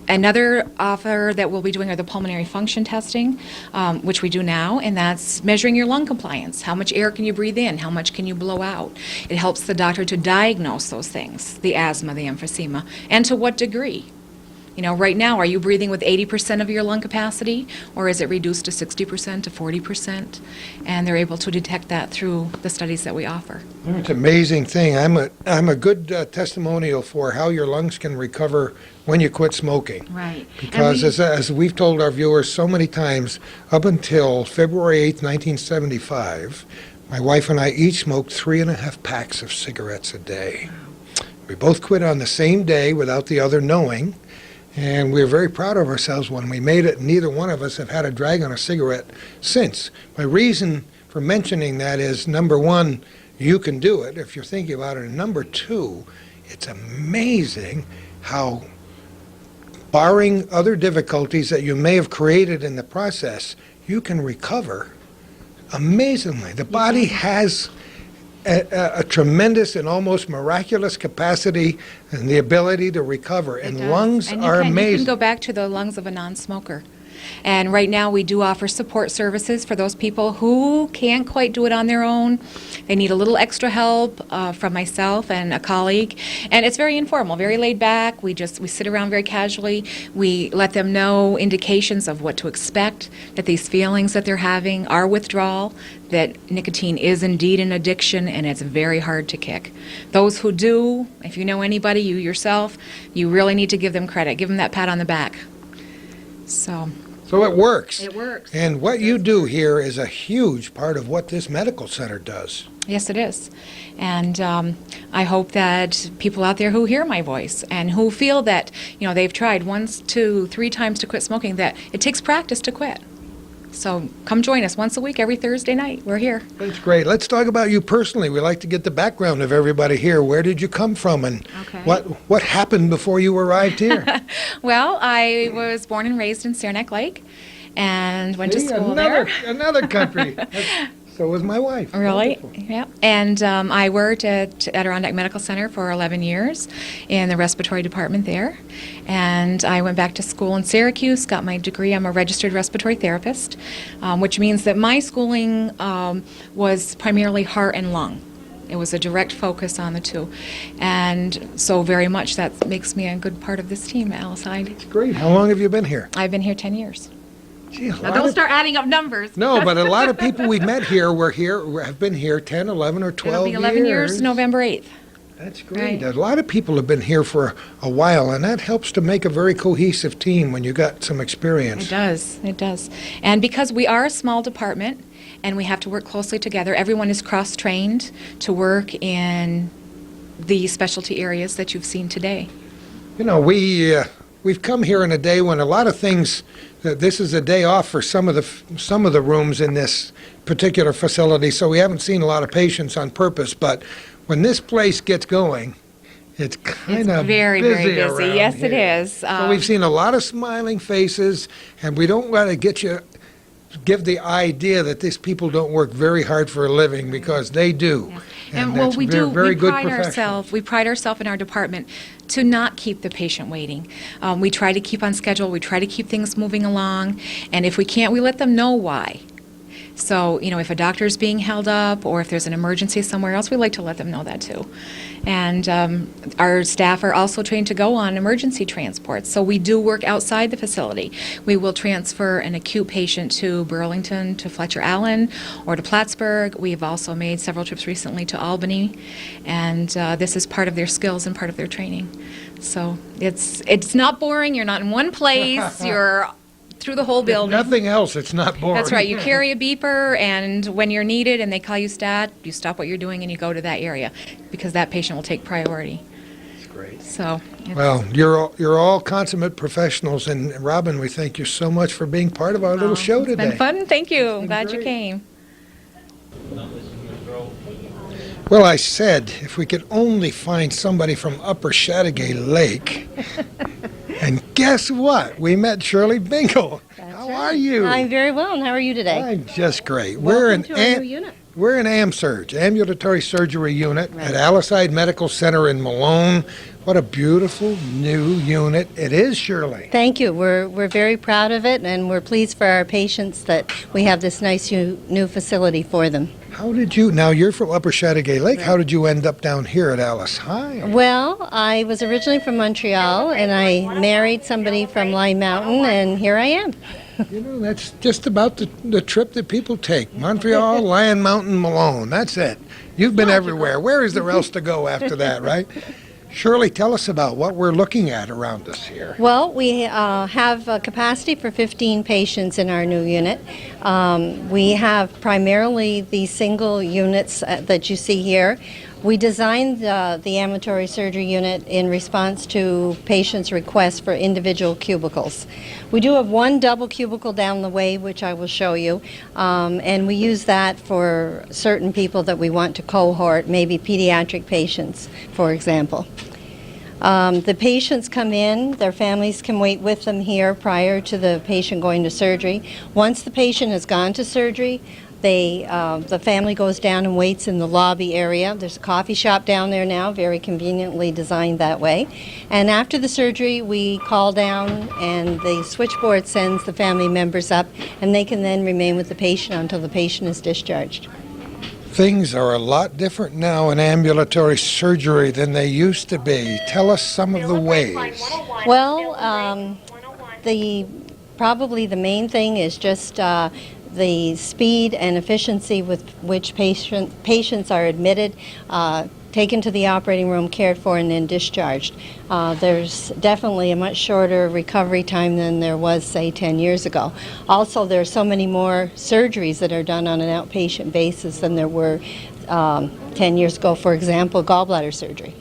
Another offer that we'll be doing are the pulmonary function testing, which we do now, and that's measuring your lung compliance. How much air can you breathe in? How much can you blow out? It helps the doctor to diagnose those things, the asthma, the emphysema, and to what degree. You know, right now, are you breathing with 80% of your lung capacity, or is it reduced to 60%, to 40%? And they're able to detect that through the studies that we offer. It's an amazing thing. I'm a good testimonial for how your lungs can recover when you quit smoking. Right. Because as we've told our viewers so many times, up until February 8th, 1975, my wife and I each smoked 3.5 packs of cigarettes a day. We both quit on the same day without the other knowing. And we're very proud of ourselves when we made it. Neither one of us have had a drag on a cigarette since. My reason for mentioning that is, number one, you can do it if you're thinking about it. And number two, it's amazing how, barring other difficulties that you may have created in the process, you can recover amazingly. The body has a tremendous and almost miraculous capacity and the ability to recover, and lungs are amazing. You can go back to the lungs of a non-smoker. And right now, we do offer support services for those people who can't quite do it on their own. They need a little extra help from myself and a colleague. And it's very informal, very laid back. We sit around very casually. We let them know indications of what to expect, that these feelings that they're having are withdrawal, that nicotine is indeed an addiction, and it's very hard to kick. Those who do, if you know anybody, you yourself, you really need to give them credit. Give them that pat on the back. So it works. it works. And what you do here is a huge part of what this medical center does. Yes, it is. And I hope that people out there who hear my voice and who feel that, they've tried once, 2, 3 times to quit smoking, that it takes practice to quit. So come join us once a week, every Thursday night. We're here. That's great. Let's talk about you personally. We like to get the background of everybody here. Where did you come from, and what happened before you arrived here? Well, I was born and raised in Saranac Lake and went to school there. Another country. So was my wife. Really? Wonderful. Yeah. And I worked at Adirondack Medical Center for 11 years in the respiratory department there. And I went back to school in Syracuse, got my degree. I'm a registered respiratory therapist, which means that my schooling was primarily heart and lung. It was a direct focus on the two. And so very much that makes me a good part of this team at Alice Hyde. That's great. How long have you been here? I've been here 10 years. Gee, Now don't start adding up numbers. No, but a lot of people we've met here have been here 10, 11, or 12 It'll be 11 years November 8th. That's great. Right. A lot of people have been here for a while, and that helps to make a very cohesive team when you got some experience. It does. And because we are a small department and we have to work closely together, everyone is cross-trained to work in the specialty areas that you've seen today. We've come here in a day when a lot of things, this is a day off for some of the rooms in this particular facility, so we haven't seen a lot of patients on purpose, but when this place gets going, it's kind of very, busy very busy. around Yes, here. it is. So we've seen a lot of smiling faces, and we don't want to give the idea that these people don't work very hard for a living, because they do. Yeah. And well, that's we very, do. very We good pride professionals. ourselves in our department to not keep the patient waiting. We try to keep on schedule. We try to keep things moving along, and if we can't, we let them know why. So, if a doctor's being held up or if there's an emergency somewhere else, we like to let them know that too. And our staff are also trained to go on emergency transports. So we do work outside the facility. We will transfer an acute patient to Burlington, to Fletcher Allen, or to Plattsburgh. We have also made several trips recently to Albany, and this is part of their skills and part of their training. So it's not boring. You're not in one place. You're through the whole building. Nothing else, it's not boring. That's right. You carry a beeper, and when you're needed and they call you stat, you stop what you're doing and you go to that area, because that patient will take priority. That's great. So, Well, you're all consummate professionals, and Robin, we thank you so much for being part of our little show it's today. been fun. Thank you. I'm been glad you great. came. Well, I said if we could only find somebody from Upper Chateauguay Lake. And guess what? We met Shirley Bingle. How are you? I'm very well, and how are you today? I'm just great. Welcome to our new unit. We're an AMSurge, ambulatory surgery unit, at Alice Hyde Medical Center in Malone. What a beautiful new unit it is, Shirley. Thank you. We're very proud of it, and we're pleased for our patients that we have this nice new facility for them. How did you, now you're from Upper Chateauguay Lake, how did you end up down here at Alice Hyde? Well, I was originally from Montreal, and I married somebody from Lime Mountain, and here I am. That's just about the trip that people take. Montreal, Lion Mountain, Malone. That's it. You've been everywhere. Where is there else to go after that, right? Shirley, tell us about what we're looking at around us here. Well, we have a capacity for 15 patients in our new unit. We have primarily the single units that you see here. We designed the ambulatory surgery unit in response to patients' requests for individual cubicles. We do have one double cubicle down the way, which I will show you, and we use that for certain people that we want to cohort, maybe pediatric patients, for example. The patients come in, their families can wait with them here prior to the patient going to surgery. Once the patient has gone to surgery, The family goes down and waits in the lobby area. There's a coffee shop down there now, very conveniently designed that way. And after the surgery, we call down and the switchboard sends the family members up, and they can then remain with the patient until the patient is discharged. Things are a lot different now in ambulatory surgery than they used to be. Tell us some of the ways. Well, probably the main thing is just the speed and efficiency with which patients are admitted, taken to the operating room, cared for, and then discharged. There's definitely a much shorter recovery time than there was, say, 10 years ago. Also, there are so many more surgeries that are done on an outpatient basis than there were 10 years ago. For example, gallbladder surgery.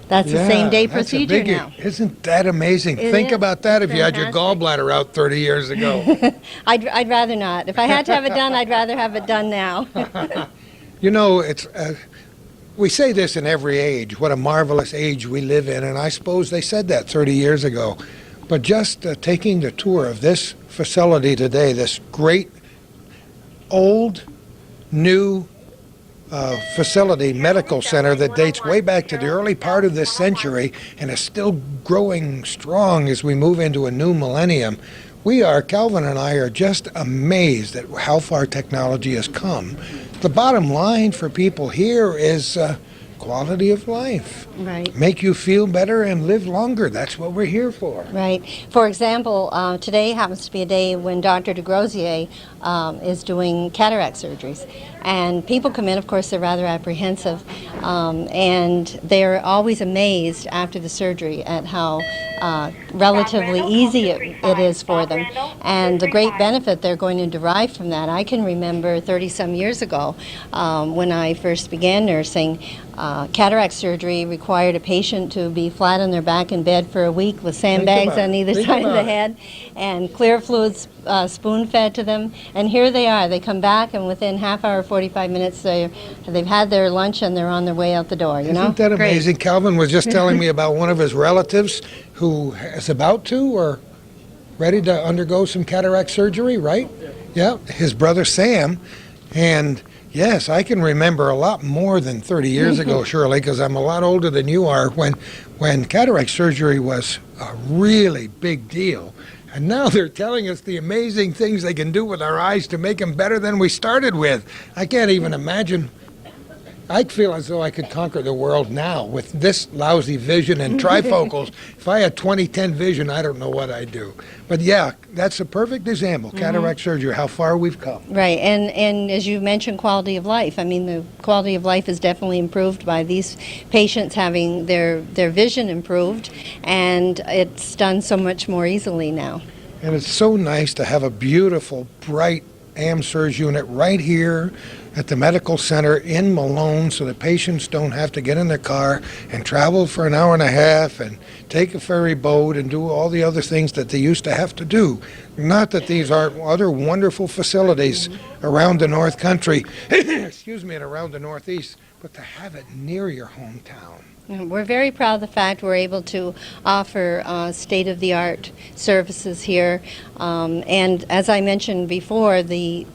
That's the same day procedure now. Isn't that amazing? Think about that if you had your gallbladder out 30 years ago. I'd rather not. If I had to have it done, I'd rather have it done now. You know, we say this in every age, what a marvelous age we live in, and I suppose they said that 30 years ago. But just taking the tour of this facility today, this great, old, new facility, medical center that dates way back to the early part of this century and is still growing strong as we move into a new millennium. Calvin and I are just amazed at how far technology has come. The bottom line for people here is quality of life. Right. Make you feel better and live longer. That's what we're here for. Right. For example, today happens to be a day when Dr. DeGrosier is doing cataract surgeries. And people come in, of course, they're rather apprehensive, and they're always amazed after the surgery at how relatively easy it is for them, and the great benefit they're going to derive from that. I can remember 30-some years ago when I first began nursing, cataract surgery required a patient to be flat on their back in bed for a week with sandbags on either side of the head and clear fluids spoon-fed to them. And here they are. They come back, and within half hour, 45 minutes, they've had their lunch and they're on their way out the door. You know? Isn't that amazing? Great. Calvin was just telling me about one of his relatives who is about to or ready to undergo some cataract surgery, right? Yeah, his brother Sam. And yes, I can remember a lot more than 30 years ago, Shirley, because I'm a lot older than you are, when cataract surgery was a really big deal. And now they're telling us the amazing things they can do with our eyes to make them better than we started with. I can't even imagine. I feel as though I could conquer the world now with this lousy vision and trifocals. If I had 20/10 vision, I don't know what I'd do. But yeah, that's a perfect example, cataract surgery, how far we've come. Right, and as you mentioned, quality of life. I mean, the quality of life is definitely improved by these patients having their vision improved, and it's done so much more easily now. And it's so nice to have a beautiful, bright AmSurg unit right here at the medical center in Malone, so that patients don't have to get in their car and travel for an hour and a half and take a ferry boat and do all the other things that they used to have to do. Not that these aren't other wonderful facilities around the North Country, excuse me, and around the Northeast, but to have it near your hometown. We're very proud of the fact we're able to offer state-of-the-art services here. And as I mentioned before, the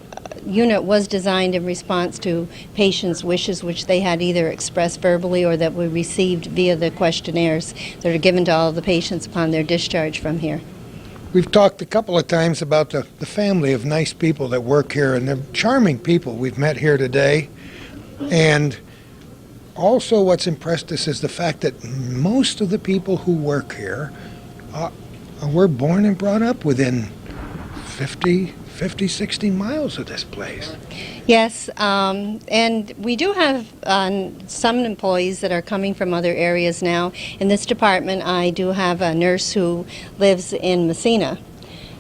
unit was designed in response to patients' wishes, which they had either expressed verbally or that we received via the questionnaires that are given to all of the patients upon their discharge from here. We've talked a couple of times about the family of nice people that work here, and they're charming people we've met here today. And also what's impressed us is the fact that most of the people who work here were born and brought up within 50, 60 miles of this place. Yes, and we do have some employees that are coming from other areas now. In this department, I do have a nurse who lives in Messina.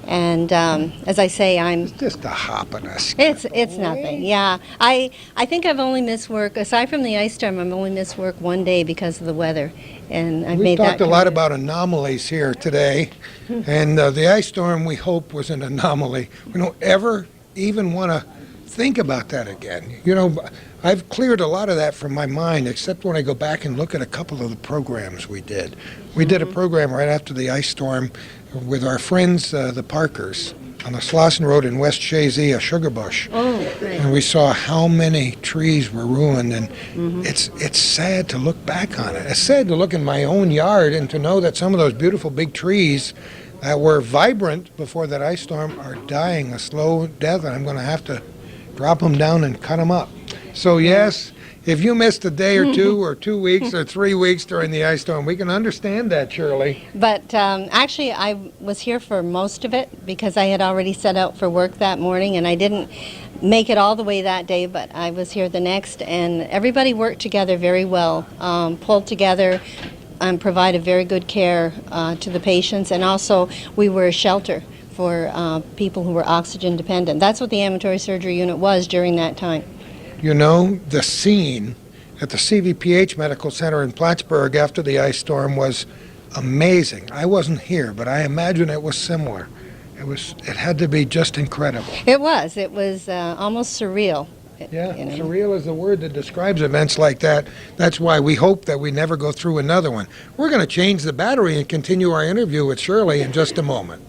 And as I say, It's just a hop on us. It's nothing. Yeah, I think I've only missed work aside from the ice storm. I've only missed work one day because of the weather, and I've made that. We talked a lot about anomalies here today, and the ice storm we hope was an anomaly. We don't ever even want to think about that again. You know, I've cleared a lot of that from my mind, except when I go back and look at a couple of the programs we did. We did a program right after the ice storm with our friends, the Parkers, on the Slauson Road in West Chazy, a sugar bush. Oh, and we saw how many trees were ruined, and it's sad to look back on it. It's sad to look in my own yard and to know that some of those beautiful big trees that were vibrant before that ice storm are dying a slow death, and I'm going to have to drop them down and cut them up. So yes, if you missed a day or 2 weeks or 3 weeks during the ice storm, we can understand that, Shirley. But actually, I was here for most of it because I had already set out for work that morning, and I didn't make it all the way that day, but I was here the next, and everybody worked together very well, pulled together, and provided very good care to the patients, and also we were a shelter for people who were oxygen dependent. That's what the ambulatory surgery unit was during that time. You know, the scene at the CVPH Medical Center in Plattsburgh after the ice storm was amazing. I wasn't here, but I imagine it was similar. It had to be just incredible. It was almost surreal. Yeah, surreal is the word that describes events like that. That's why we hope that we never go through another one. We're going to change the battery and continue our interview with Shirley in just a moment.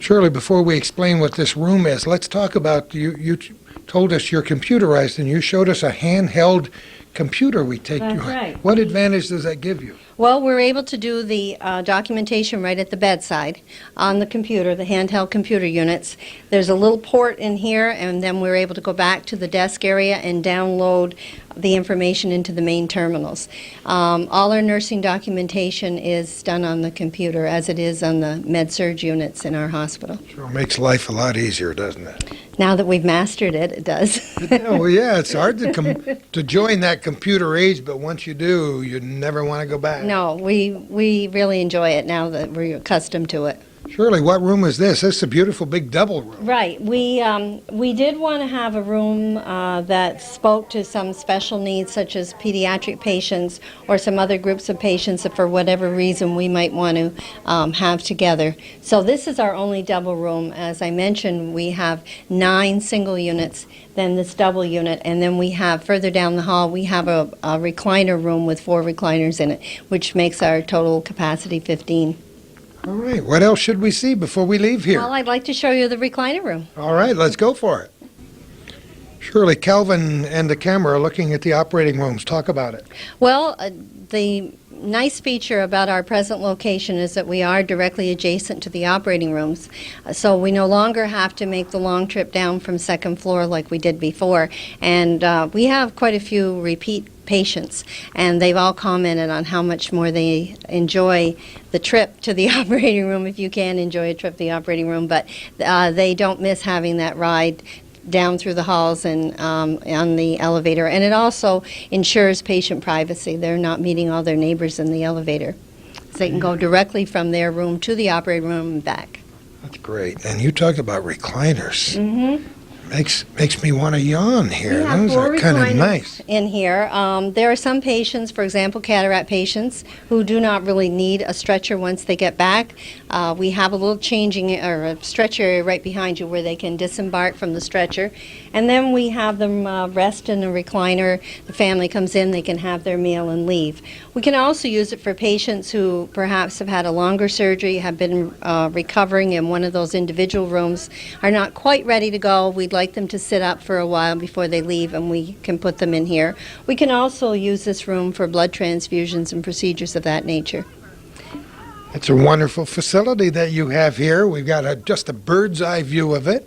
Shirley, before we explain what this room is, let's talk about, you told us you're computerized, and you showed us a handheld computer we take. That's right. What advantage does that give you? Well, we're able to do the documentation right at the bedside on the computer, the handheld computer units. There's a little port in here, and then we're able to go back to the desk area and download the information into the main terminals. All our nursing documentation is done on the computer, as it is on the med-surg units in our hospital. Sure makes life a lot easier, doesn't it? Now that we've mastered it, it does. Well, yeah, it's hard to join that computer age, but once you do, you never want to go back. No, we really enjoy it now that we're accustomed to it. Shirley, what room is this? This is a beautiful big double room. Right. We did want to have a room that spoke to some special needs, such as pediatric patients or some other groups of patients that for whatever reason we might want to have together. So this is our only double room. As I mentioned, we have 9 single units, then this double unit, and then we have further down the hall, we have a recliner room with 4 recliners in it, which makes our total capacity 15. All right, what else should we see before we leave here? Well, I'd like to show you the recliner room. All right, let's go for it. Shirley, Calvin and the camera are looking at the operating rooms. Talk about it. Well, the nice feature about our present location is that we are directly adjacent to the operating rooms, so we no longer have to make the long trip down from second floor like we did before. And we have quite a few repeat patients, and they've all commented on how much more they enjoy the trip to the operating room, if you can enjoy a trip to the operating room, but they don't miss having that ride down through the halls and on the elevator. And it also ensures patient privacy. They're not meeting all their neighbors in the elevator. So they can go directly from their room to the operating room and back. That's great. And you talked about recliners. Mm-hmm. Makes me want to yawn here. We have Those 4 are kind of recliners nice. in here. There are some patients, for example, cataract patients, who do not really need a stretcher once they get back. We have a little or a stretcher area right behind you where they can disembark from the stretcher. And then we have them rest in a recliner. The family comes in, they can have their meal and leave. We can also use it for patients who perhaps have had a longer surgery, have been recovering in one of those individual rooms, are not quite ready to go. We'd like them to sit up for a while before they leave, and we can put them in here. We can also use this room for blood transfusions and procedures of that nature. It's a wonderful facility that you have here. We've got just a bird's eye view of it,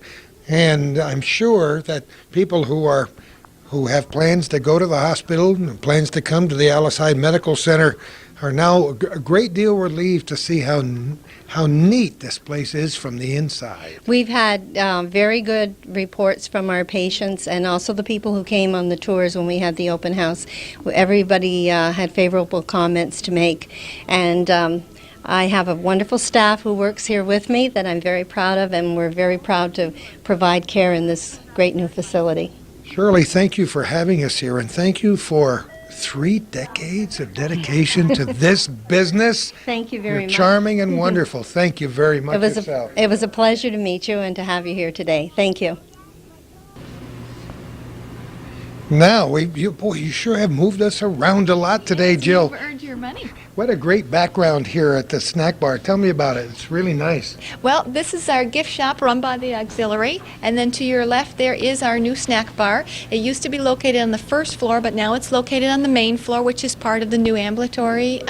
and I'm sure that people who have plans to go to the hospital and plans to come to the Alice Hyde Medical Center are now a great deal relieved to see how neat this place is from the inside. We've had very good reports from our patients and also the people who came on the tours when we had the open house. Everybody had favorable comments to make, and I have a wonderful staff who works here with me that I'm very proud of, and we're very proud to provide care in this great new facility. Shirley, thank you for having us here, and thank you for 3 decades of dedication to this business. Thank you very much. You're charming and wonderful. Thank you very much yourself. It was a pleasure to meet you and to have you here today. Thank you. Now, you sure have moved us around a lot today, Jill. You've earned your money. What a great background here at the snack bar. Tell me about it. It's really nice. Well, this is our gift shop run by the auxiliary, and then to your left there is our new snack bar. It used to be located on the first floor, but now it's located on the main floor, which is part of the new ambulatory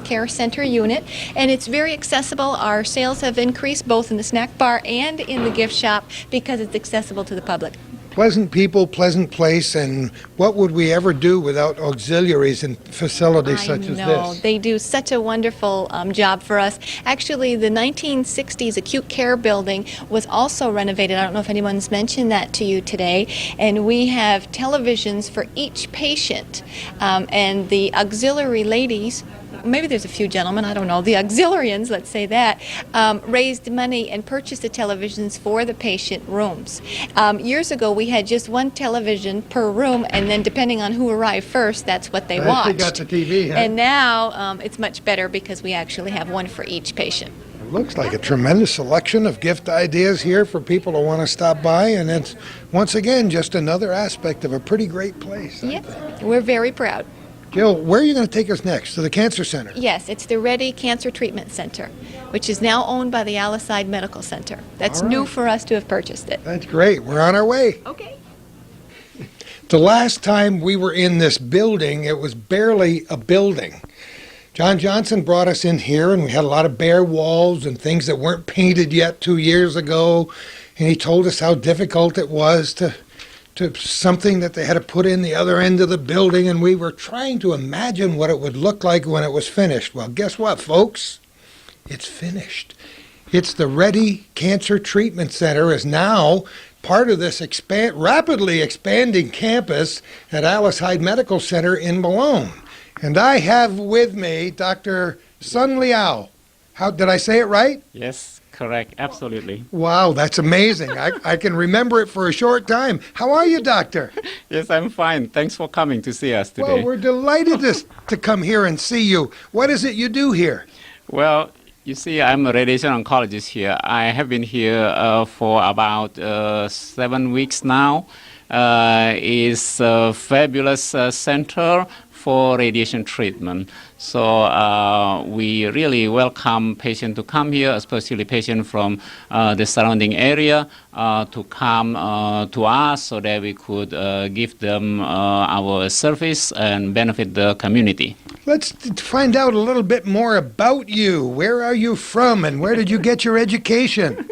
care center unit, and it's very accessible. Our sales have increased both in the snack bar and in the gift shop because it's accessible to the public. Pleasant people, pleasant place, and what would we ever do without auxiliaries and facilities such as I know. this? They do such a wonderful job for us. Actually, the 1960s acute care building was also renovated. I don't know if anyone's mentioned that to you today. And we have televisions for each patient. And the auxiliary ladies, maybe there's a few gentlemen, I don't know, the auxiliarians, let's say that, raised money and purchased the televisions for the patient rooms. Years ago, we had just one television per room, and then depending on who arrived first, that's what they watched. Got the TV, huh? And now it's much better because we actually have one for each patient. It looks like a tremendous selection of gift ideas here for people who want to stop by, and it's, once again, just another aspect of a pretty great place. Yeah, we're very proud. Jill, where are you going to take us next? To the Cancer Center? Yes, it's the Ready Cancer Treatment Center, which is now owned by the Alice Hyde Medical Center. That's new for us to have purchased it. That's great. We're on our way. Okay. The last time we were in this building, it was barely a building. John Johnson brought us in here, and we had a lot of bare walls and things that weren't painted yet 2 years ago, and he told us how difficult it was to something that they had to put in the other end of the building, and we were trying to imagine what it would look like when it was finished. Well, guess what, folks? It's finished. It's the Ready Cancer Treatment Center is now part of this rapidly expanding campus at Alice Hyde Medical Center in Malone. And I have with me Dr. Sun Liao. How did I say it right? Yes. Correct, absolutely. Wow, that's amazing. I can remember it for a short time. How are you, doctor? Yes, I'm fine. Thanks for coming to see us today. Well, we're delighted to come here and see you. What is it you do here? Well, you see, I'm a radiation oncologist here. I have been here for about 7 weeks now. It's a fabulous center for radiation treatment. So we really welcome patients to come here, especially patients from the surrounding area, to come to us so that we could give them our service and benefit the community. Let's find out a little bit more about you. Where are you from and where did you get your education?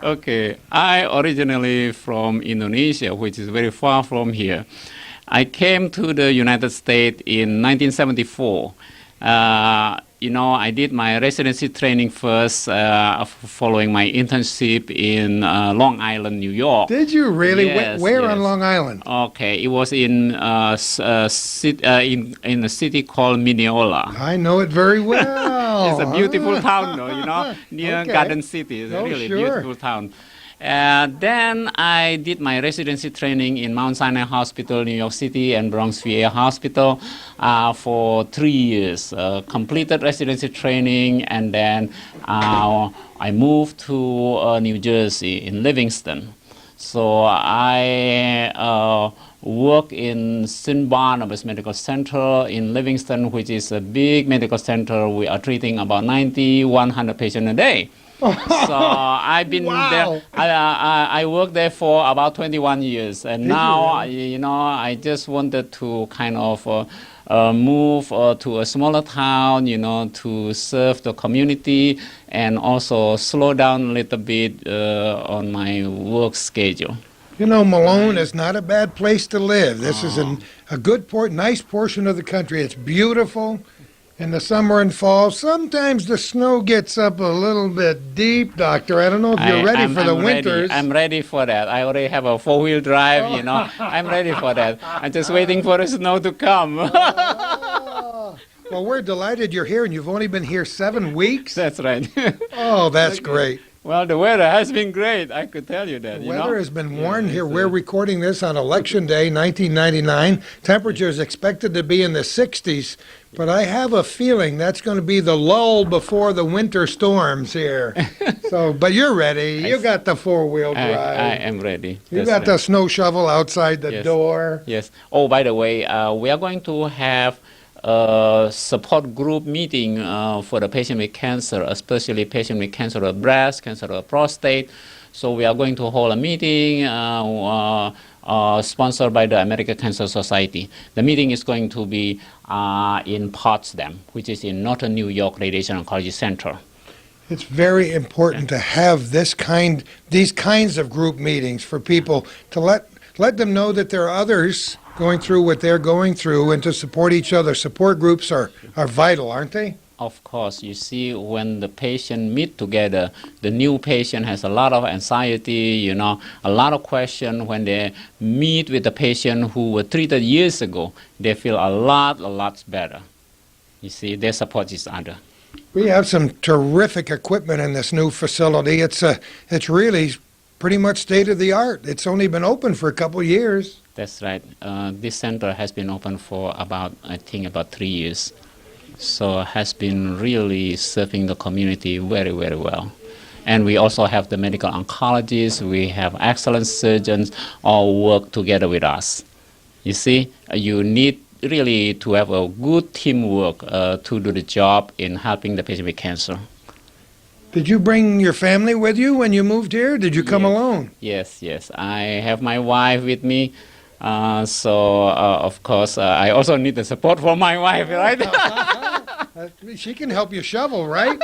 Okay, I originally from Indonesia, which is very far from here. I came to the United States in 1974. I did my residency training first, following my internship in Long Island, New York. Did you really? Yes, Where yes. on Long Island? Okay, it was in a city called Mineola. I know it very well. It's a beautiful town, though, near Okay. Garden City. It's a really sure. beautiful town. Then I did my residency training in Mount Sinai Hospital, New York City, and Bronx VA Hospital for 3 years. Completed residency training, and then I moved to New Jersey in Livingston. So I work in St. Barnabas Medical Center in Livingston, which is a big medical center. We are treating about 100 patients a day. So I've been there. I worked there for about 21 years, and now I just wanted to kind of move to a smaller town, to serve the community, and also slow down a little bit on my work schedule. Malone is not a bad place to live. This is a good nice portion of the country. It's beautiful. In the summer and fall, sometimes the snow gets up a little bit deep, Doctor. I don't know if you're ready for the winters. I'm ready for that. I already have a four-wheel drive, I'm ready for that. I'm just waiting for the snow to come. Well, we're delighted you're here, and you've only been here 7 weeks? That's right. Oh, that's great. Well, the weather has been great. I could tell you that. The weather has been warm here. We're recording this on Election Day, 1999. Temperature is expected to be in the 60s, but I have a feeling that's going to be the lull before the winter storms here. But you're ready. You got the four-wheel drive. I am ready. You got the snow shovel outside the door. Yes. Oh, by the way, we are going to have support group meeting for the patient with cancer, especially patient with cancer of breast, cancer of prostate. So we are going to hold a meeting sponsored by the American Cancer Society. The meeting is going to be in Potsdam, which is in Northern New York Radiation Oncology Center. It's very important to have these kinds of group meetings for people to let them know that there are others going through what they're going through and to support each other. Support groups are vital, aren't they? Of course, you see, when the patient meet together, the new patient has a lot of anxiety, a lot of questions. When they meet with the patient who were treated years ago, they feel a lot better. You see, they support each other. We have some terrific equipment in this new facility. It's really pretty much state of the art. It's only been open for a couple years. That's right. This center has been open for about 3 years. So has been really serving the community very, very well. And we also have the medical oncologists, we have excellent surgeons all work together with us. You see, you need really to have a good teamwork to do the job in helping the patient with cancer. Did you bring your family with you when you moved here? Did you come alone? Yes. I have my wife with me. Of course, I also need the support from my wife, right? She can help you shovel, right?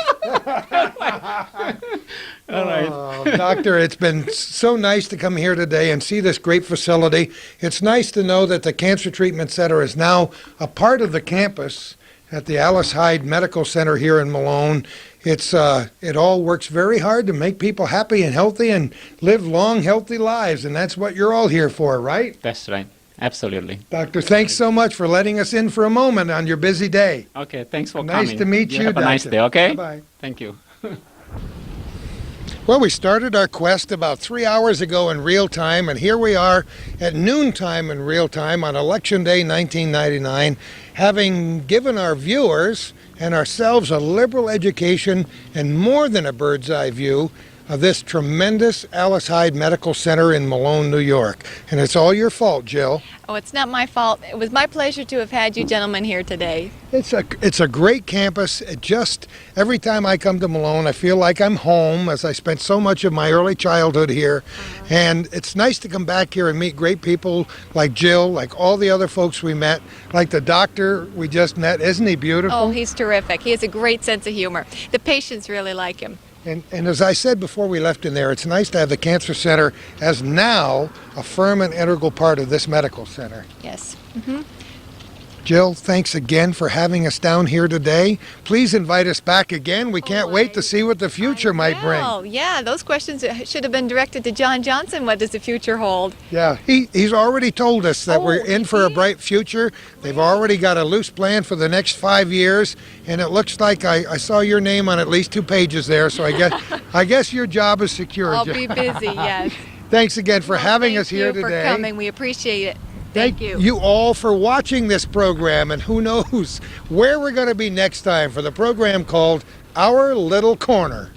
All right. Oh, Doctor, it's been so nice to come here today and see this great facility. It's nice to know that the Cancer Treatment Center is now a part of the campus at the Alice Hyde Medical Center here in Malone. It all works very hard to make people happy and healthy and live long, healthy lives, and that's what you're all here for, right? That's right. Absolutely. Doctor, thanks so much for letting us in for a moment on your busy day. Okay, thanks for coming. Nice to meet you, Have a nice Doctor. day, okay? Bye-bye. Thank you. Well, we started our quest about 3 hours ago in real time, and here we are at noontime in real time on Election Day 1999, having given our viewers and ourselves a liberal education and more than a bird's eye view of this tremendous Alice Hyde Medical Center in Malone, New York. And it's all your fault, Jill. Oh, it's not my fault. It was my pleasure to have had you gentlemen here today. It's a great campus. Every time I come to Malone, I feel like I'm home, as I spent so much of my early childhood here. And it's nice to come back here and meet great people like Jill, like all the other folks we met, like the doctor we just met. Isn't he beautiful? Oh, he's terrific. He has a great sense of humor. The patients really like him. And as I said before we left in there, it's nice to have the Cancer Center as now a firm and integral part of this medical center. Yes. Jill, thanks again for having us down here today. Please invite us back again. We can't wait to see what the future might bring. Oh, yeah, those questions should have been directed to John Johnson. What does the future hold? Yeah, he's already told us that we're in for a bright future. They've already got a loose plan for the next 5 years, and it looks like I saw your name on at least 2 pages there, so I guess your job is secure. I'll be busy, yes. Thanks again for having us here Thank you today. for coming. We appreciate it. Thank you. You all for watching this program, and who knows where we're going to be next time for the program called Our Little Corner.